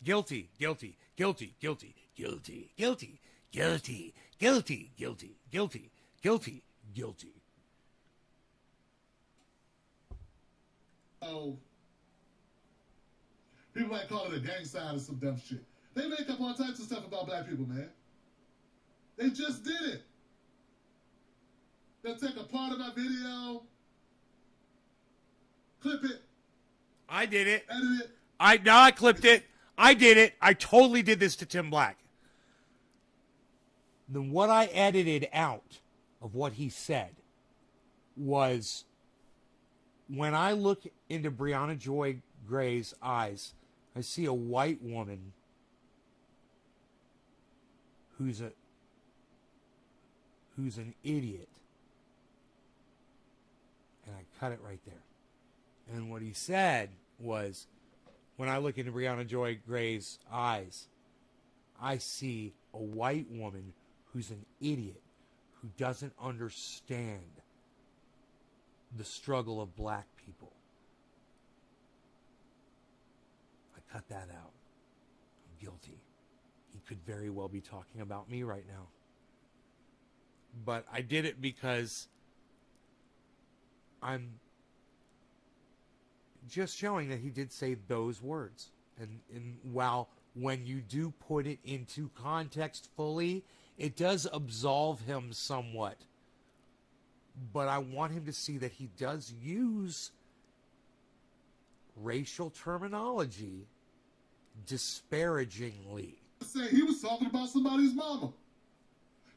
Guilty, guilty, guilty, guilty, guilty, guilty, guilty, guilty, guilty, guilty, guilty, guilty. People might call it a gang sign or some dumb shit. They make up all types of stuff about black people, man. They just did it. They'll take a part of my video, clip it, I did it. edit it. I clipped it. I did it. I totally did this to Tim Black. Then what I edited out of what he said was, when I look into Brianna Joy Gray's eyes, I see a white woman who's an idiot. And I cut it right there. And what he said was, when I look into Brianna Joy Gray's eyes, I see a white woman who's an idiot, who doesn't understand the struggle of black people. I cut that out. I'm guilty. He could very well be talking about me right now. But I did it because I'm just showing that he did say those words. And while when you do put it into context fully, it does absolve him somewhat. But I want him to see that he does use racial terminology disparagingly. Say he was talking about somebody's mama.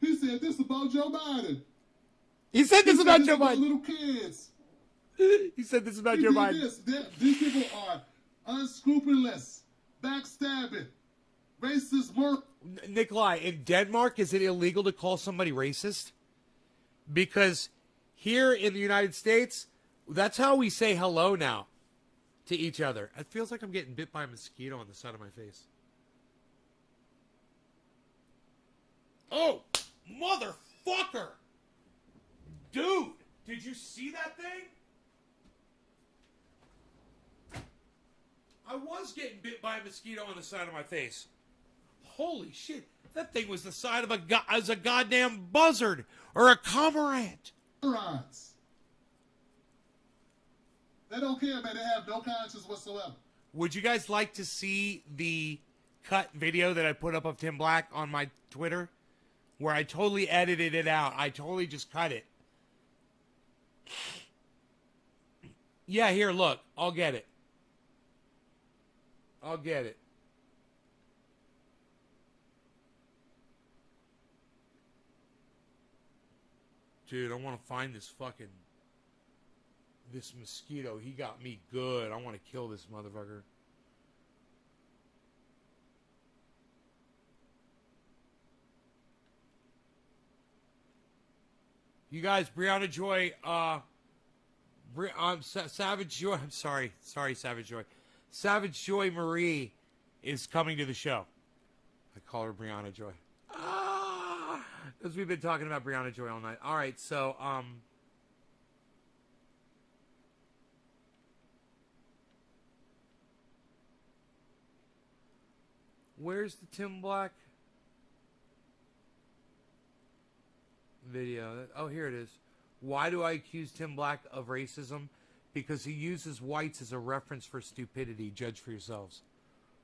He said this about Joe Biden. He said this about Joe Biden. Little kids. He said this about Joe Biden. These people are unscrupulous, backstabbing, racist work. Nikolai, in Denmark, is it illegal to call somebody racist? Because here in the United States, that's how we say hello now to each other. It feels like I'm getting bit by a mosquito on the side of my face. Oh, motherfucker! Dude, did you see that thing? I was getting bit by a mosquito on the side of my face. Holy shit. That thing was the size of a goddamn buzzard or a cormorant. Morons. They don't care, man. They have no conscience whatsoever. Would you guys like to see the cut video that I put up of Tim Black on my Twitter? Where I totally edited it out. I totally just cut it. Yeah, here, look. I'll get it. I'll get it. Dude, I want to find this mosquito. He got me good. I want to kill this motherfucker. You guys, Brianna Joy, Savage Joy, I'm sorry, Savage Joy. Savage Joy Marie is coming to the show. I call her Brianna Joy. Because we've been talking about Brianna Joy all night. All right, so, where's the Tim Black video? Oh, here it is. Why do I accuse Tim Black of racism? Because he uses whites as a reference for stupidity. Judge for yourselves.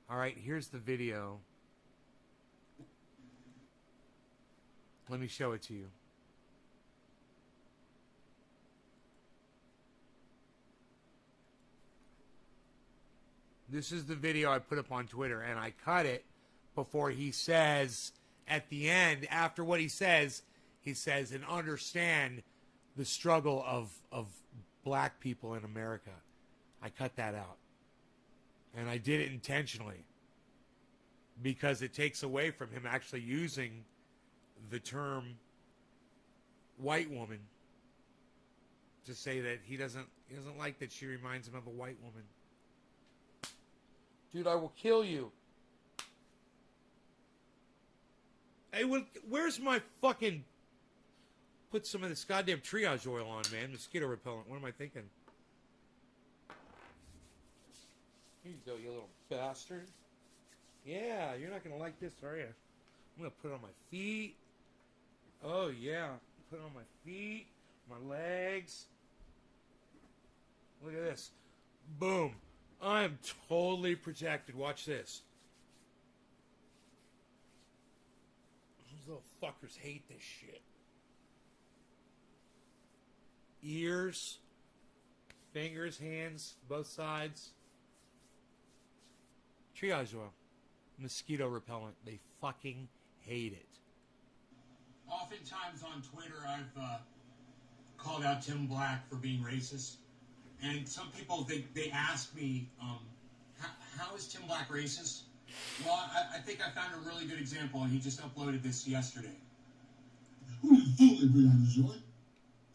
All right, here's the video. Let me show it to you. This is the video I put up on Twitter, and I cut it before he says, at the end, after what he says, and understand the struggle of black people in America. I cut that out. And I did it intentionally. Because it takes away from him actually using the term white woman to say that he doesn't like that she reminds him of a white woman. Dude, I will kill you. Hey, where's my fucking... Put some of this goddamn triage oil on, man. Mosquito repellent. What am I thinking? Here you go, you little bastard. Yeah, you're not going to like this, are you? I'm going to put it on my feet. Oh, yeah. Put it on my feet, my legs. Look at this. Boom. I am totally protected. Watch this. Those little fuckers hate this shit. Ears, fingers, hands, both sides. Triage oil. Mosquito repellent. They fucking hate it. Oftentimes on Twitter, I've called out Tim Black for being racist. And some people, they ask me, how is Tim Black racist? Well, I think I found a really good example, and he just uploaded this yesterday. Who is fooling, Brianna Joy?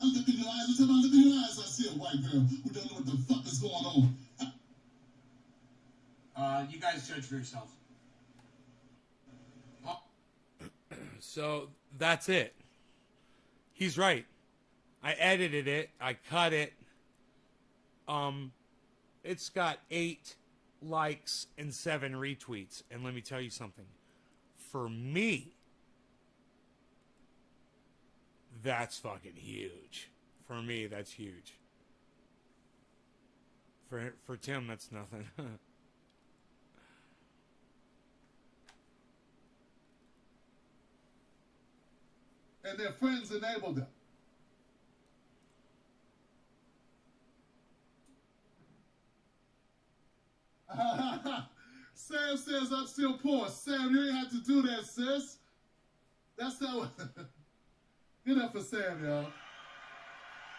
I look in your eyes. Every time I look in your eyes, I see a white girl who don't know what the fuck is going on. You guys judge for yourselves. So that's it. He's right. I edited it. I cut it. It's got 8 likes and 7 retweets. And let me tell you something. For me, that's fucking huge. For me, that's huge. For Tim, that's nothing. And their friends enabled them. Sam says I'm still poor. Sam, you ain't have to do that, sis. That's how. Get up for Sam, y'all.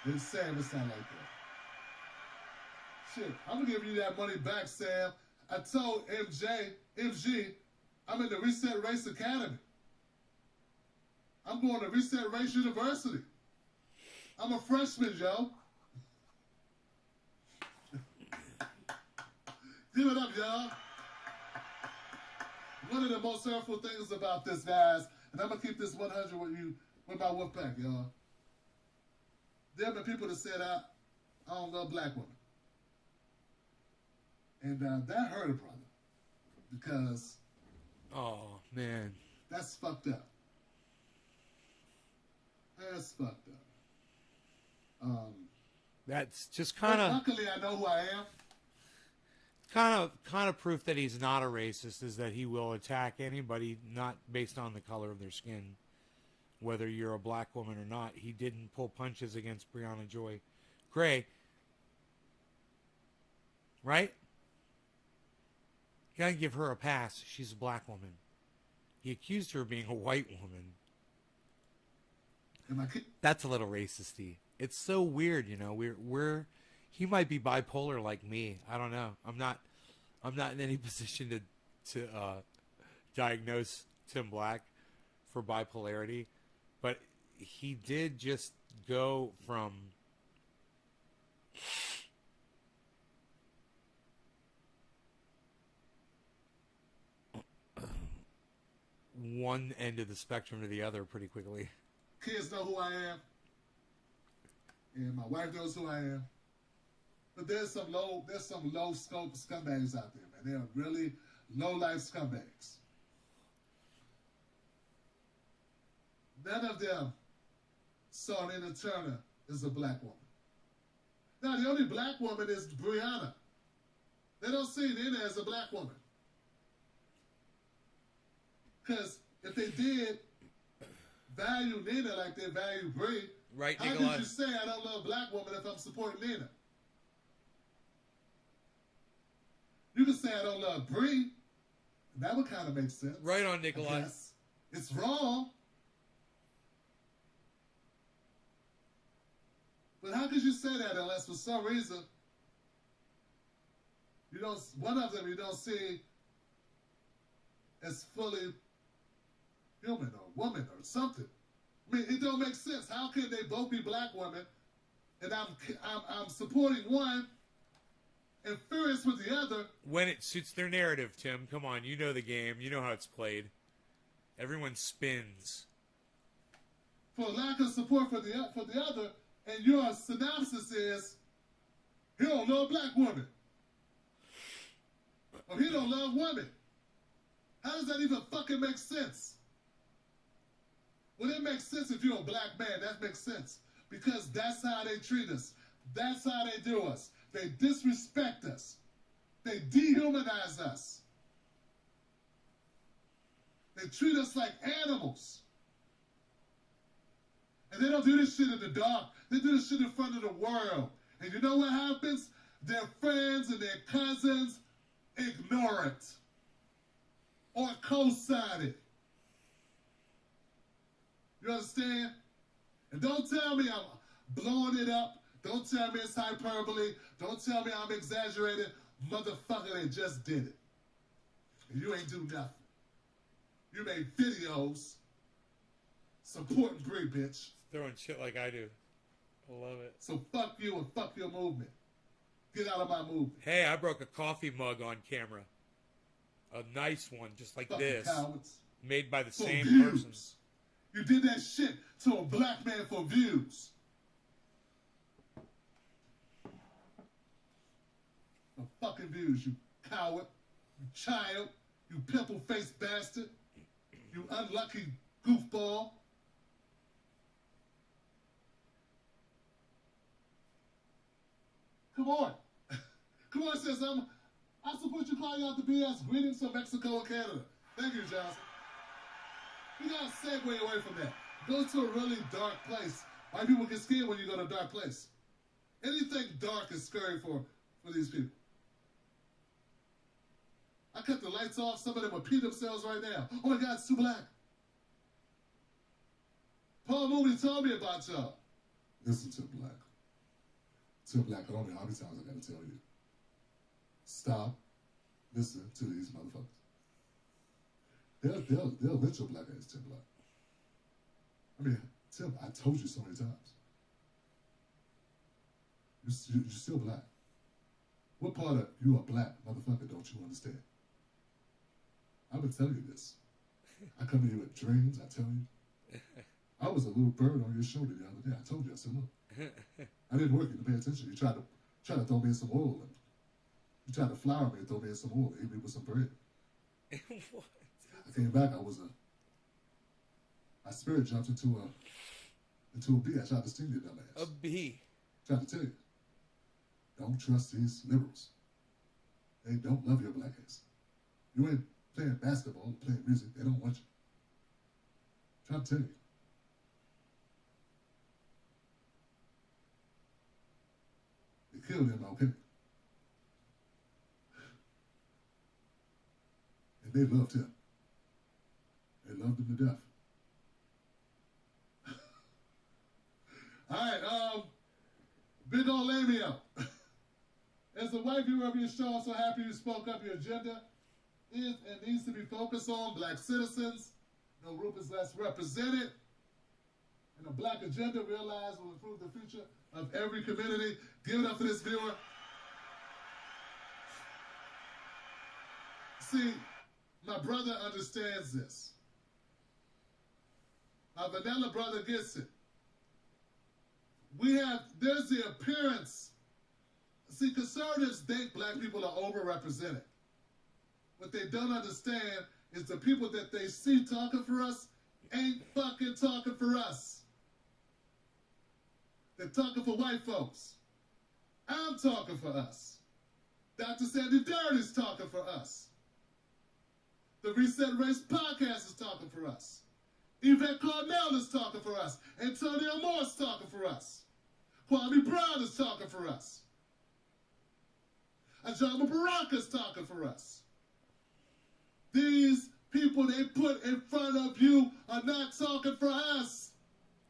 If Sam would sound like that. Shit, I'm gonna give you that money back, Sam. I told MG, I'm in the Reset Race Academy. I'm going to Reset Race University. I'm a freshman, yo. Give it up, y'all. One of the most hurtful things about this, guys, and I'm going to keep this 100 with you, with my wolf pack, y'all. There have been people that said, I don't love black women. And that hurt a brother. Because... Oh, man. That's fucked up. That's fucked up. That's just kind of... Luckily, I know who I am. Kind of proof that he's not a racist is that he will attack anybody not based on the color of their skin, whether you're a black woman or not. He didn't pull punches against Brianna Joy Gray, right? You gotta give her a pass. She's a black woman. He accused her of being a white woman. That's a little racisty. It's so weird, you know. He might be bipolar like me. I don't know. I'm not in any position to diagnose Tim Black for bipolarity, but he did just go from one end of the spectrum to the other pretty quickly. Kids know who I am, and my wife knows who I am. But there's some low scope scumbags out there, man. They are really low life scumbags. None of them saw Nina Turner as a black woman. Now the only black woman is Brianna. They don't see Nina as a black woman. Because if they did value Nina like they value Brie, right, how Nikolai? could you say I don't love black women if I'm supporting Nina? You can say I don't love Brie. That would kind of make sense. Right on, Nikolai. It's wrong. But how could you say that unless for some reason one of them you don't see as fully human or woman or something? I mean, it don't make sense. How can they both be black women and I'm supporting one and furious with the other? When it suits their narrative, Tim. Come on, you know the game. You know how it's played. Everyone spins. For lack of support for the other, and your synopsis is, he don't love black women. Or he don't love women. How does that even fucking make sense? Well, it makes sense if you're a black man. That makes sense. Because that's how they treat us. That's how they do us. They disrespect us. They dehumanize us. They treat us like animals. And they don't do this shit in the dark. They do this shit in front of the world. And you know what happens? Their friends and their cousins ignore it or co-sign it. You understand? And don't tell me I'm blowing it up. Don't tell me it's hyperbole. Don't tell me I'm exaggerating. Motherfucker, they just did it. And you ain't do nothing. You made videos supporting Brie, bitch. Throwing shit like I do. I love it. So fuck you and fuck your movement. Get out of my movement. Hey, I broke a coffee mug on camera. A nice one, just like Fucking this. cowards. Made by the For same views. person. You did that shit to a black man for views. For fucking views, you coward, you child, you pimple-faced bastard, you unlucky goofball. Come on. Come on, sis. I support you calling out the BS. Greetings from Mexico and Canada. Thank you, Johnson. You gotta segue away from that. Go to a really dark place. White people get scared when you go to a dark place. Anything dark is scary for these people. I cut the lights off. Some of them will pee themselves right now. Oh my God, it's too black. Paul Mooney told me about y'all. Listen to black. To black, I don't know how many times I gotta tell you. Stop. Listen to these motherfuckers. They'll let your black ass Tim Black. I mean, Tim, I told you so many times. You're still black. What part of you are black, motherfucker, don't you understand? I've been telling you this. I come to you with dreams, I tell you. I was a little bird on your shoulder the other day. I told you, I said, look, I didn't work, you didn't pay attention. You tried to throw me in some oil. And you tried to flour me and throw me in some oil, hit me with some bread. What? I came back, my spirit jumped into a bee. I tried to sting you, dumbass. A bee. Tried to tell you. Don't trust these liberals. They don't love your black ass. You ain't playing basketball or playing music. They don't want you. Trying to tell you. They killed MLK. And they loved him. They loved him to death. All right, Big Ol' Lamio. As a white viewer of your show, I'm so happy you spoke up. Your agenda is and needs to be focused on black citizens. No group is less represented. And a black agenda realized will improve the future of every community. Give it up for this viewer. See, my brother understands this. My vanilla brother gets it. There's the appearance. See, conservatives think black people are overrepresented. What they don't understand is the people that they see talking for us ain't fucking talking for us. They're talking for white folks. I'm talking for us. Dr. Sandy Durden is talking for us. The Reset Race podcast is talking for us. Yvette Carnell is talking for us. Antonio Moore is talking for us. Kwame Brown is talking for us. Ajama Baraka is talking for us. These people they put in front of you are not talking for us.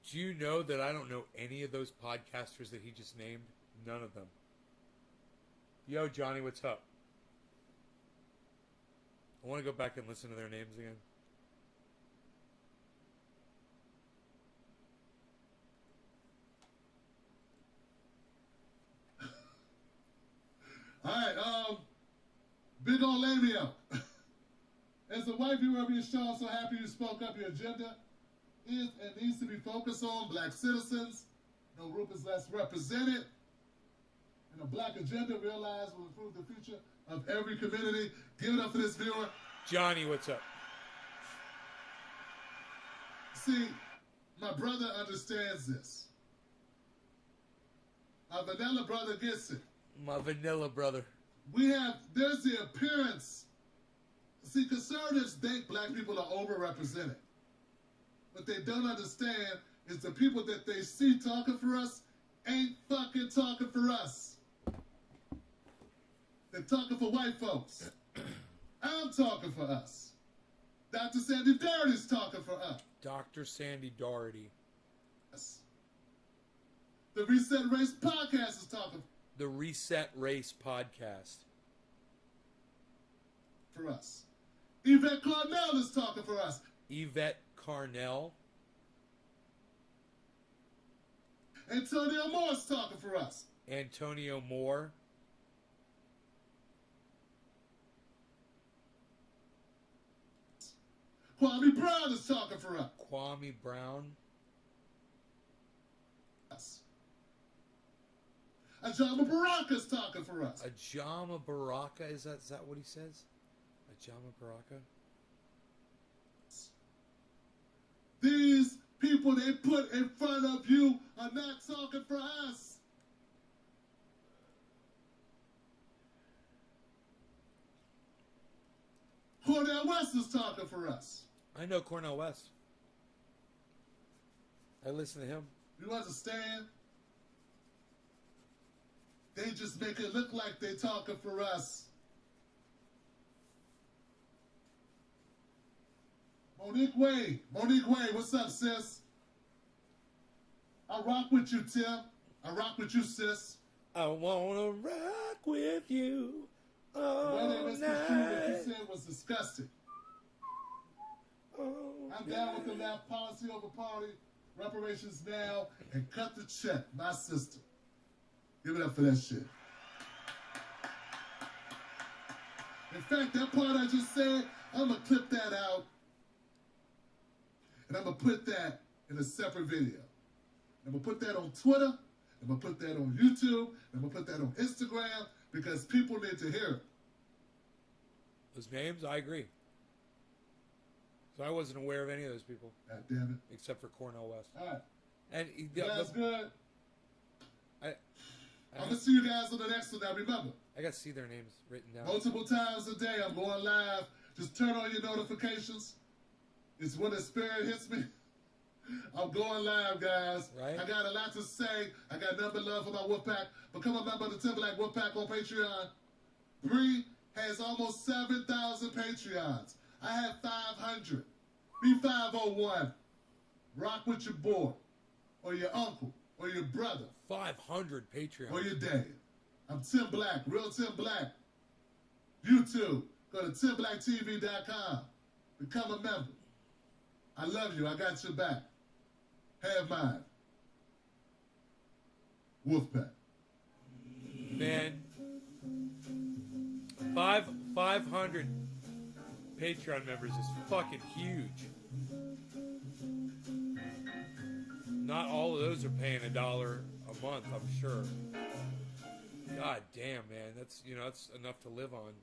Do you know that I don't know any of those podcasters that he just named? None of them. Yo, Johnny, what's up? I want to go back and listen to their names again. All right, Big Ol' Lamio. As a white viewer of your show, I'm so happy you spoke up. Your agenda is and needs to be focused on black citizens. No group is less represented. And a black agenda realized will improve the future of every community. Give it up for this viewer. Johnny, what's up? See, my brother understands this. My vanilla brother gets it. My vanilla brother. there's the appearance. See, conservatives think black people are overrepresented. What they don't understand is the people that they see talking for us ain't fucking talking for us. They're talking for white folks. I'm talking for us. Dr. Sandy Doherty's talking for us. Dr. Sandy Doherty. The Reset Race Podcast is talking The Reset Race Podcast. for us. Yvette Carnell is talking for us. Yvette Carnell. Antonio Moore's talking for us. Antonio Moore. Kwame Brown is talking for us. Kwame Brown. Ajama Baraka's talking for us. Ajama Baraka. Is that what he says? Ajama Baraka. These people they put in front of you are not talking for us. Cornel West is talking for us. I know Cornel West. I listen to him. You understand? They just make it look like they talking for us. Monique Wade, what's up, sis? I rock with you, Tim. I rock with you, sis. I wanna rock with you The way all they misconstrued what you night. said was disgusting. Oh, I'm down with the left policy over party, reparations now, and cut the check, my sister. Give it up for that shit. In fact, that part I just said, I'm going to clip that out, and I'm going to put that in a separate video. I'm going to put that on Twitter, I'm going to put that on YouTube, I'm going to put that on Instagram, because people need to hear it. Those names, I agree. So I wasn't aware of any of those people God damn it. except for Cornel West. All right. And You guys good? I'm going to see you guys on the next one. Now, remember, I got to see their names written down. multiple times a day, I'm going live. Just turn on your notifications. It's when the spirit hits me. I'm going live, guys. Right. I got a lot to say. I got nothing but love for my Wolfpack. Become a member of the Timberlake Wolfpack on Patreon. Bree has almost 7,000 Patreons. I have 500. Be 501. Rock with your boy, or your uncle, or your brother, 500 Patreon. or your dad. I'm Tim Black, real Tim Black. YouTube, go to timblacktv.com. Become a member. I love you. I got your back. Have mine. Wolfpack. Man, 500 Patreon members is fucking huge. Not all of those are paying $1 a month, I'm sure. God damn, man, that's enough to live on.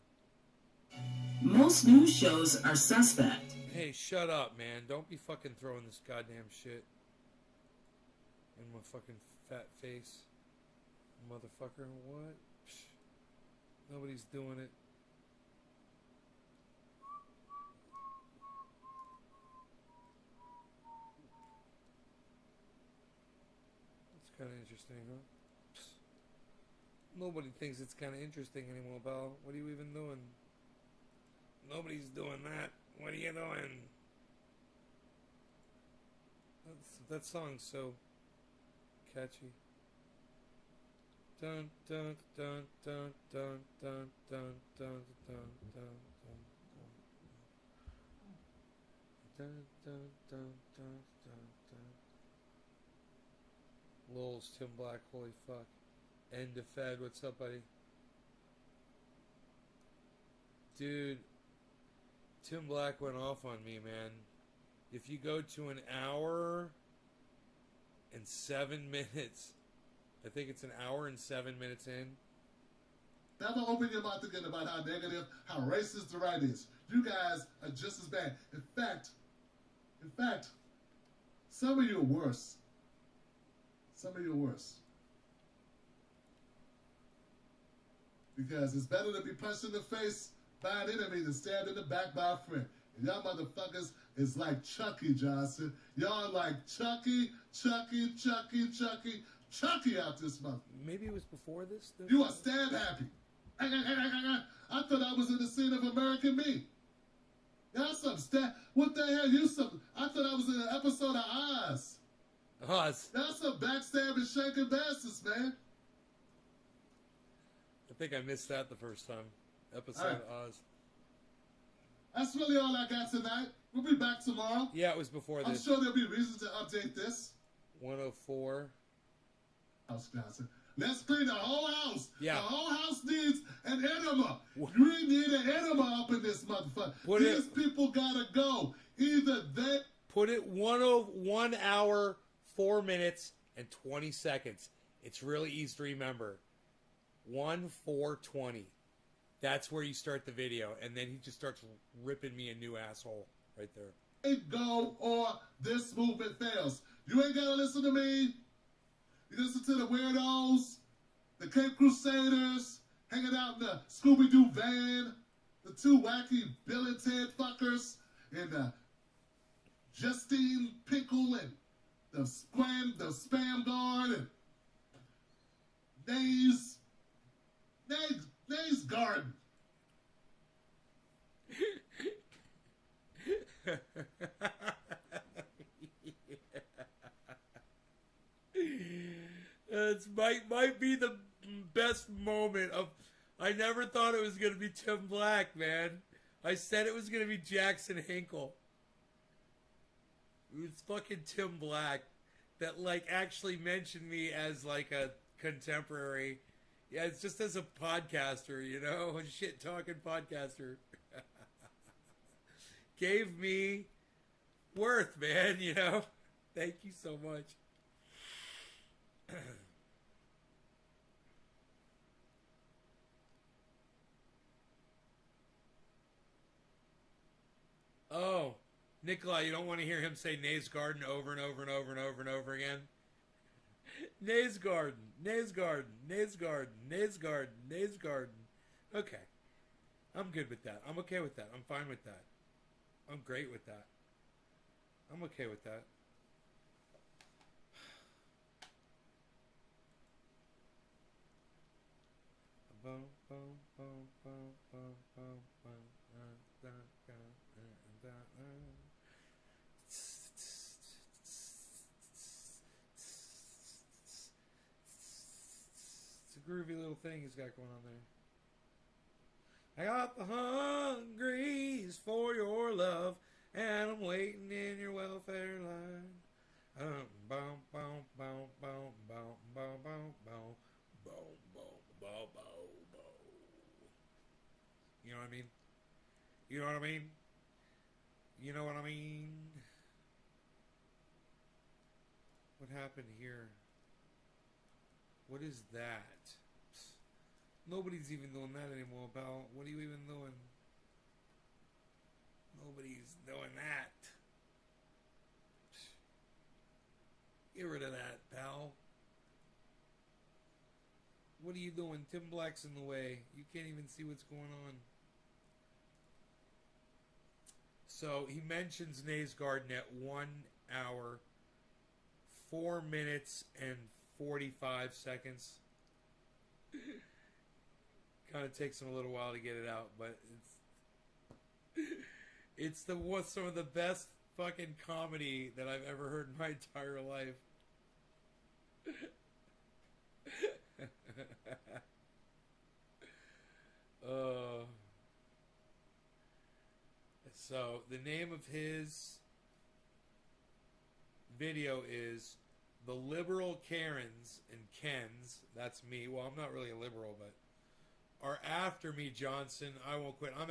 Most news shows are suspect. Hey, shut up, man! Don't be fucking throwing this goddamn shit in my fucking fat face, motherfucker. What? Psh, nobody's doing it. That's kind of interesting, huh? Psst. Nobody thinks it's kind of interesting anymore, pal. What are you even doing? Nobody's doing that. What are you doing? That song's so catchy. Dun dun dun dun dun dun dun dun dun dun dun dun dun dun dun. Lol's Tim Black, holy fuck. End of Fed, what's up, buddy? Dude, Tim Black went off on me, man. If you go to an hour and 7 minutes, I think it's an hour and 7 minutes in. Never open your mouth again about how negative, how racist the right is. You guys are just as bad. In fact, some of you are worse. Some of you are worse. Because it's better to be punched in the face by an enemy than stabbed in the back by a friend. And y'all motherfuckers is like Chucky Johnson. Y'all like Chucky out this month. Maybe it was before this. You are stab happy. I thought I was in the scene of American Me. Y'all some stab. What the hell? You some? I thought I was in an episode of Oz. Oz. Y'all some backstabbing, shaking bastards, man. I think I missed that the first time. Episode All right. of Oz. That's really all I got tonight. We'll be back tomorrow. Yeah, it was before I'm this. sure there'll be reasons to update this. 104. House Johnson. Let's clean the whole house. Yeah. The whole house needs an enema. What? We need an enema up in this motherfucker. What These if- people gotta go. Either they... Put it 1 hour, 4 minutes, and 20 seconds. It's really easy to remember. 1:4:20. That's where you start the video, and then he just starts ripping me a new asshole right there. go or this movement fails. You ain't gotta listen to me. You listen to the weirdos, the Cape Crusaders, hanging out in the Scooby-Doo van, the two wacky Bill and Ted fuckers, and Justine Pickle and the Spam Guard, and Nays Garden. It might be the best moment of. I never thought it was gonna be Tim Black, man. I said it was gonna be Jackson Hinkle. It was fucking Tim Black that like actually mentioned me as like a contemporary. Yeah, it's just as a podcaster, you know, a shit talking podcaster. Gave me worth, man, you know. Thank you so much. Oh, Nikolai, you don't want to hear him say Nays Garden over and over and over and over and over again? Nays Garden, Nays Garden, Nays Garden, Nays Garden, Nays Garden. Okay. I'm good with that. I'm okay with that. I'm fine with that. I'm great with that. I'm okay with that. It's a groovy little thing he's got going on there. I got the hungries for your love, and I'm waiting in your welfare line. Boom, boom, boom, boom, boom, boom, boom, boom, boom, boom, boom, boom. You know what I mean? You know what I mean? You know what I mean? What happened here? What is that? Nobody's even doing that anymore, pal. What are you even doing? Nobody's doing that. Get rid of that, pal. What are you doing? Tim Black's in the way. You can't even see what's going on. So he mentions Nays Garden at 1 hour, 4 minutes, and 45 seconds. Kind of takes him a little while to get it out, but it's some of the best fucking comedy that I've ever heard in my entire life. So the name of his video is The Liberal Karens and Kens. That's me. Well, I'm not really a liberal, but are after me, Johnson. I won't quit. I'm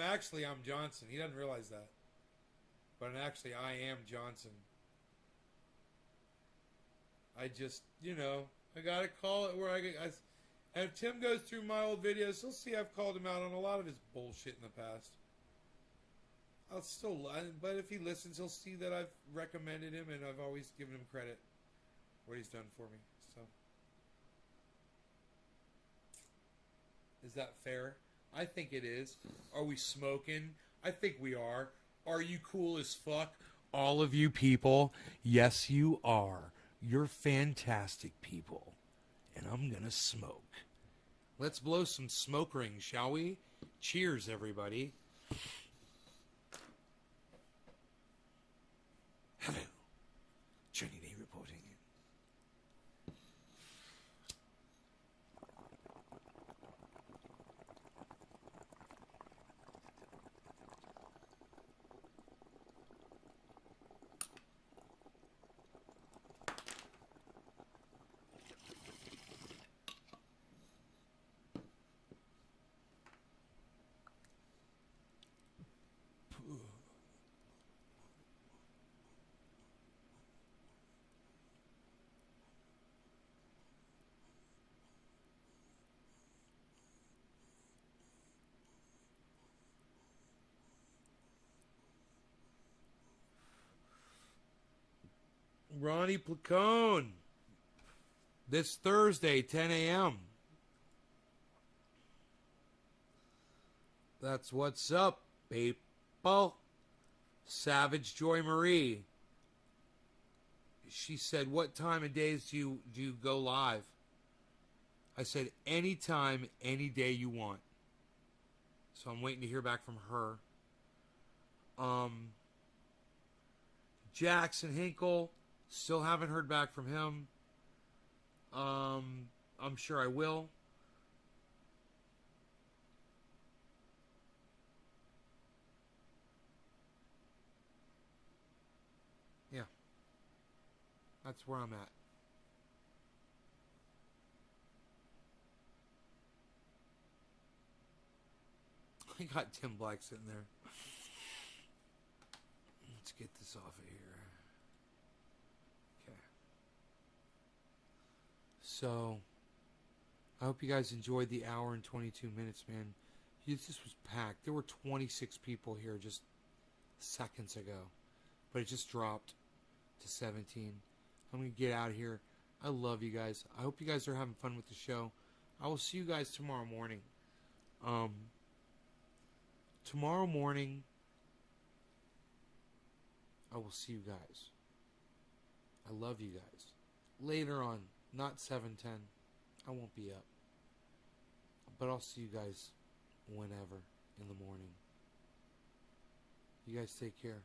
Johnson. He doesn't realize that. But actually, I am Johnson. I just, I got to call it where and if Tim goes through my old videos, he'll see I've called him out on a lot of his bullshit in the past. But if he listens, he'll see that I've recommended him and I've always given him credit for what he's done for me. So, Is that fair? I think it is. Are we smoking? I think we are. Are you cool as fuck? All of you people, yes, you are. You're fantastic people. And I'm gonna smoke. Let's blow some smoke rings, shall we? Cheers, everybody. Hello. Johnny Day reporting. Ronnie Placone. This Thursday, 10 a.m. That's what's up, people. Savage Joy Marie. She said, what time of days do you go live? I said, anytime, any day you want. So I'm waiting to hear back from her. Jackson Hinkle. Still haven't heard back from him. I'm sure I will. Yeah. That's where I'm at. I got Tim Black sitting there. Let's get this off of here. Okay. So, I hope you guys enjoyed the hour and 22 minutes, man. This was packed. There were 26 people here just seconds ago. But it just dropped to 17. I'm going to get out of here. I love you guys. I hope you guys are having fun with the show. I will see you guys tomorrow morning. Tomorrow morning, I will see you guys. I love you guys. Later on, not 7:10. I won't be up. But I'll see you guys whenever in the morning. You guys take care.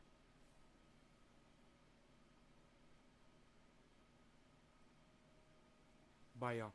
Bye, y'all.